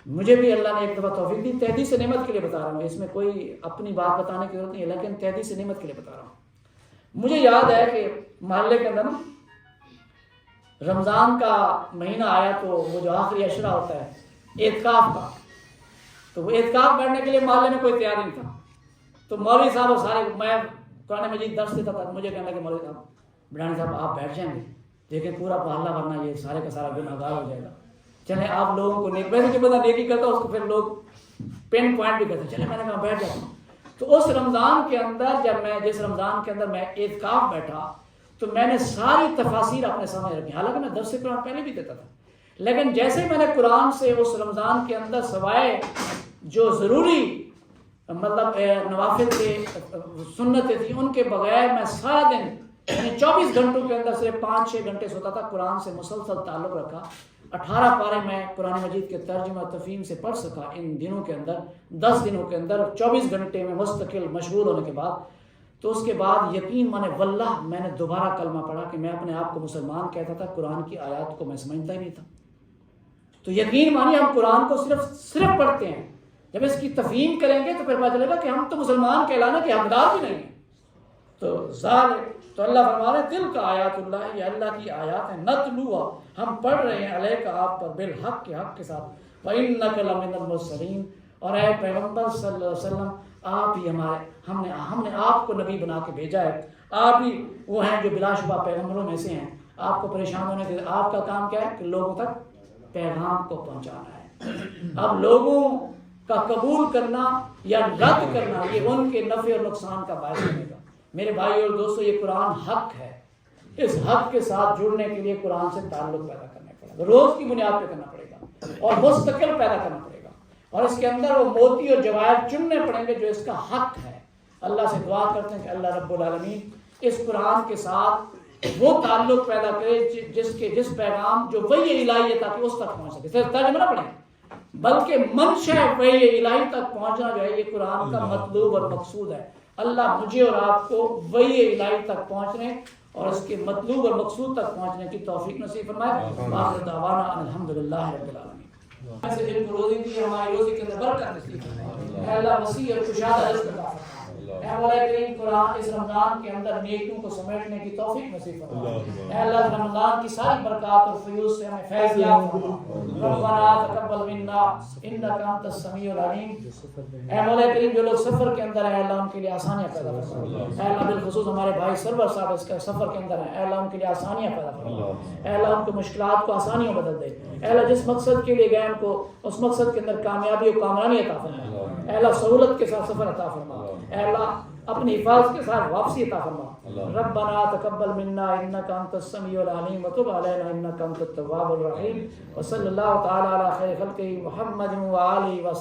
A: مجھے بھی اللہ نے ایک دفعہ توفیق دی، تحدید سے نعمت کے لیے بتا رہا ہوں، اس میں کوئی اپنی بات بتانے کی ضرورت نہیں ہے، لیکن تحدید سے نعمت کے لیے بتا رہا ہوں۔ مجھے یاد ہے کہ محلے کے اندر نا رمضان کا مہینہ آیا تو وہ جو آخری عشرہ ہوتا ہے اعتکاف کا، تو وہ اعتکاف بیٹھنے کے لیے محلے میں کوئی تیار نہیں تھا، تو مولوی صاحب اور سارے، میں قرآن مجید درس دیتا تھا، مجھے کہنے لگے مولوی صاحب، بڑھانی صاحب آپ بیٹھ جائیں گے، دیکھیں پورا محلہ ورنہ یہ سارے کا سارا گنہگار ہو جائے گا، چلیں آپ لوگوں کو نیک، ویسے جو بندہ نیکی کرتا اس کو پھر لوگ پن پوائنٹ بھی کرتے، چلیں میں نے کہا بیٹھ جاتا ہوں۔ تو اس رمضان کے اندر جس رمضان کے اندر میں اعتکاف بیٹھا تو میں نے ساری تفاسیر اپنے سامنے رکھی، حالانکہ میں درس قرآن پہلے بھی دیتا تھا، لیکن جیسے میں نے قرآن سے اس رمضان کے اندر سوائے جو ضروری مطلب نوافل تھے، سنتیں تھیں، ان کے بغیر میں سارا دن یعنی 24 گھنٹوں کے اندر صرف 5-6 گھنٹے سوتا تھا، قرآن سے مسلسل تعلق رکھا۔ 18 پارے میں قرآن مجید کے ترجمہ تفہیم سے پڑھ سکا ان دنوں کے اندر، 10 دنوں کے اندر 24 گھنٹے میں مستقل مشغول ہونے کے بعد۔ تو اس کے بعد یقین مانے واللہ میں نے دوبارہ کلمہ پڑھا کہ میں اپنے آپ کو مسلمان کہتا تھا، قرآن کی آیات کو میں سمجھتا ہی نہیں تھا۔ تو یقین مانیے ہم قرآن کو صرف پڑھتے ہیں، جب اس کی تفہیم کریں گے تو پھر پتہ چلے گا کہ ہم تو مسلمان کہلانے کے حقدار بھی نہیں ہیں۔ تو اللہ فرما رہے تل کا آیات اللہ، یہ اللہ کی آیات ہیں، نتلوہا ہم پڑھ رہے ہیں، علیک آپ پر بالحق کے حق کے ساتھ، وَإِنَّكَ لَمِنَ الْمُرْسَلِينَ، اور اے پیغمبر صلی اللہ علیہ وسلم آپ ہی ہم نے آپ کو نبی بنا کے بھیجا ہے، آپ ہی وہ ہیں جو بلا شبہ پیغمبروں میں سے ہیں، آپ کو پریشان ہونے کے آپ کا کام کیا ہے کہ لوگوں تک پیغام کو پہنچانا ہے۔ اب لوگوں کا قبول کرنا یا رد کرنا یہ ان کے نفع اور نقصان کا باعث بنے گا۔ میرے بھائی اور دوستو، یہ قرآن حق ہے، اس حق کے ساتھ جڑنے کے لیے قرآن سے تعلق پیدا کرنا پڑے گا، روز کی بنیاد پہ کرنا پڑے گا اور مستقل پیدا کرنا پڑے گا، اور اس کے اندر وہ موتی اور جواہر چننے پڑیں گے جو اس کا حق ہے۔ اللہ سے دعا کرتے ہیں کہ اللہ رب العالمین اس قرآن کے ساتھ وہ تعلق پیدا کرے جس پیغام جو وحی الہی ہے تاکہ اس تک پہنچ سکے، صرف ترجمہ نہ پڑھیں بلکہ منشا وحی الہی تک پہنچنا جو ہے یہ قرآن کا مطلوب اور مقصود ہے۔ اللہ مجھے اور آپ کو وحی الہی تک پہنچنے اور اس کے مطلوب اور مقصود تک پہنچنے کی توفیق نصیب فرمائے۔ آخر دعوانا الحمدللہ رب العالمین۔ ایسے جن کو روزی دی ہماری روزی کے اندر برکت نصیب فرمائے۔ اے اللہ وسیع اور کشادہ رزق عطا فرمائے۔ اے مولا کریم قرآن اس رمضان کے اندر نیکیوں کو سمیٹنے کی توفیق نصیب فرما۔ اے اللہ رمضان کی ساری برکات اور فیوز سے ہمیں فیض یاب فرما۔ ربنا تقبل منا انک انت السمیع العلیم۔ اے مولا کریم جو لوگ سفر کے اندر ہیں اللہ ان کے لیے آسانیاں پیدا فرما۔ اے اللہ بالخصوص ہمارے بھائی سرور صاحب اس کے سفر کے اندر ہیں، اے اللہ ان کے لیے آسانیاں پیدا فرما۔ اے اللہ ان کو مشکلات کو آسانیوں بدل دے۔ اے اللہ جس مقصد کے لیے گئے ان کو اس مقصد کے اندر کامیابی و کامرانی عطا فرما۔ اے اللہ سہولت کے ساتھ سفر عطا فرما۔ اے اللہ اپنی حفاظت کے ساتھ واپسی عطا فرما۔ ربنا تقبل منا انک انت السمیع العلیم وتب علینا انک انت التواب الرحیم، وصلی اللہ تعالی علی خیر خلقہ محمد و آلہ وصحبہ۔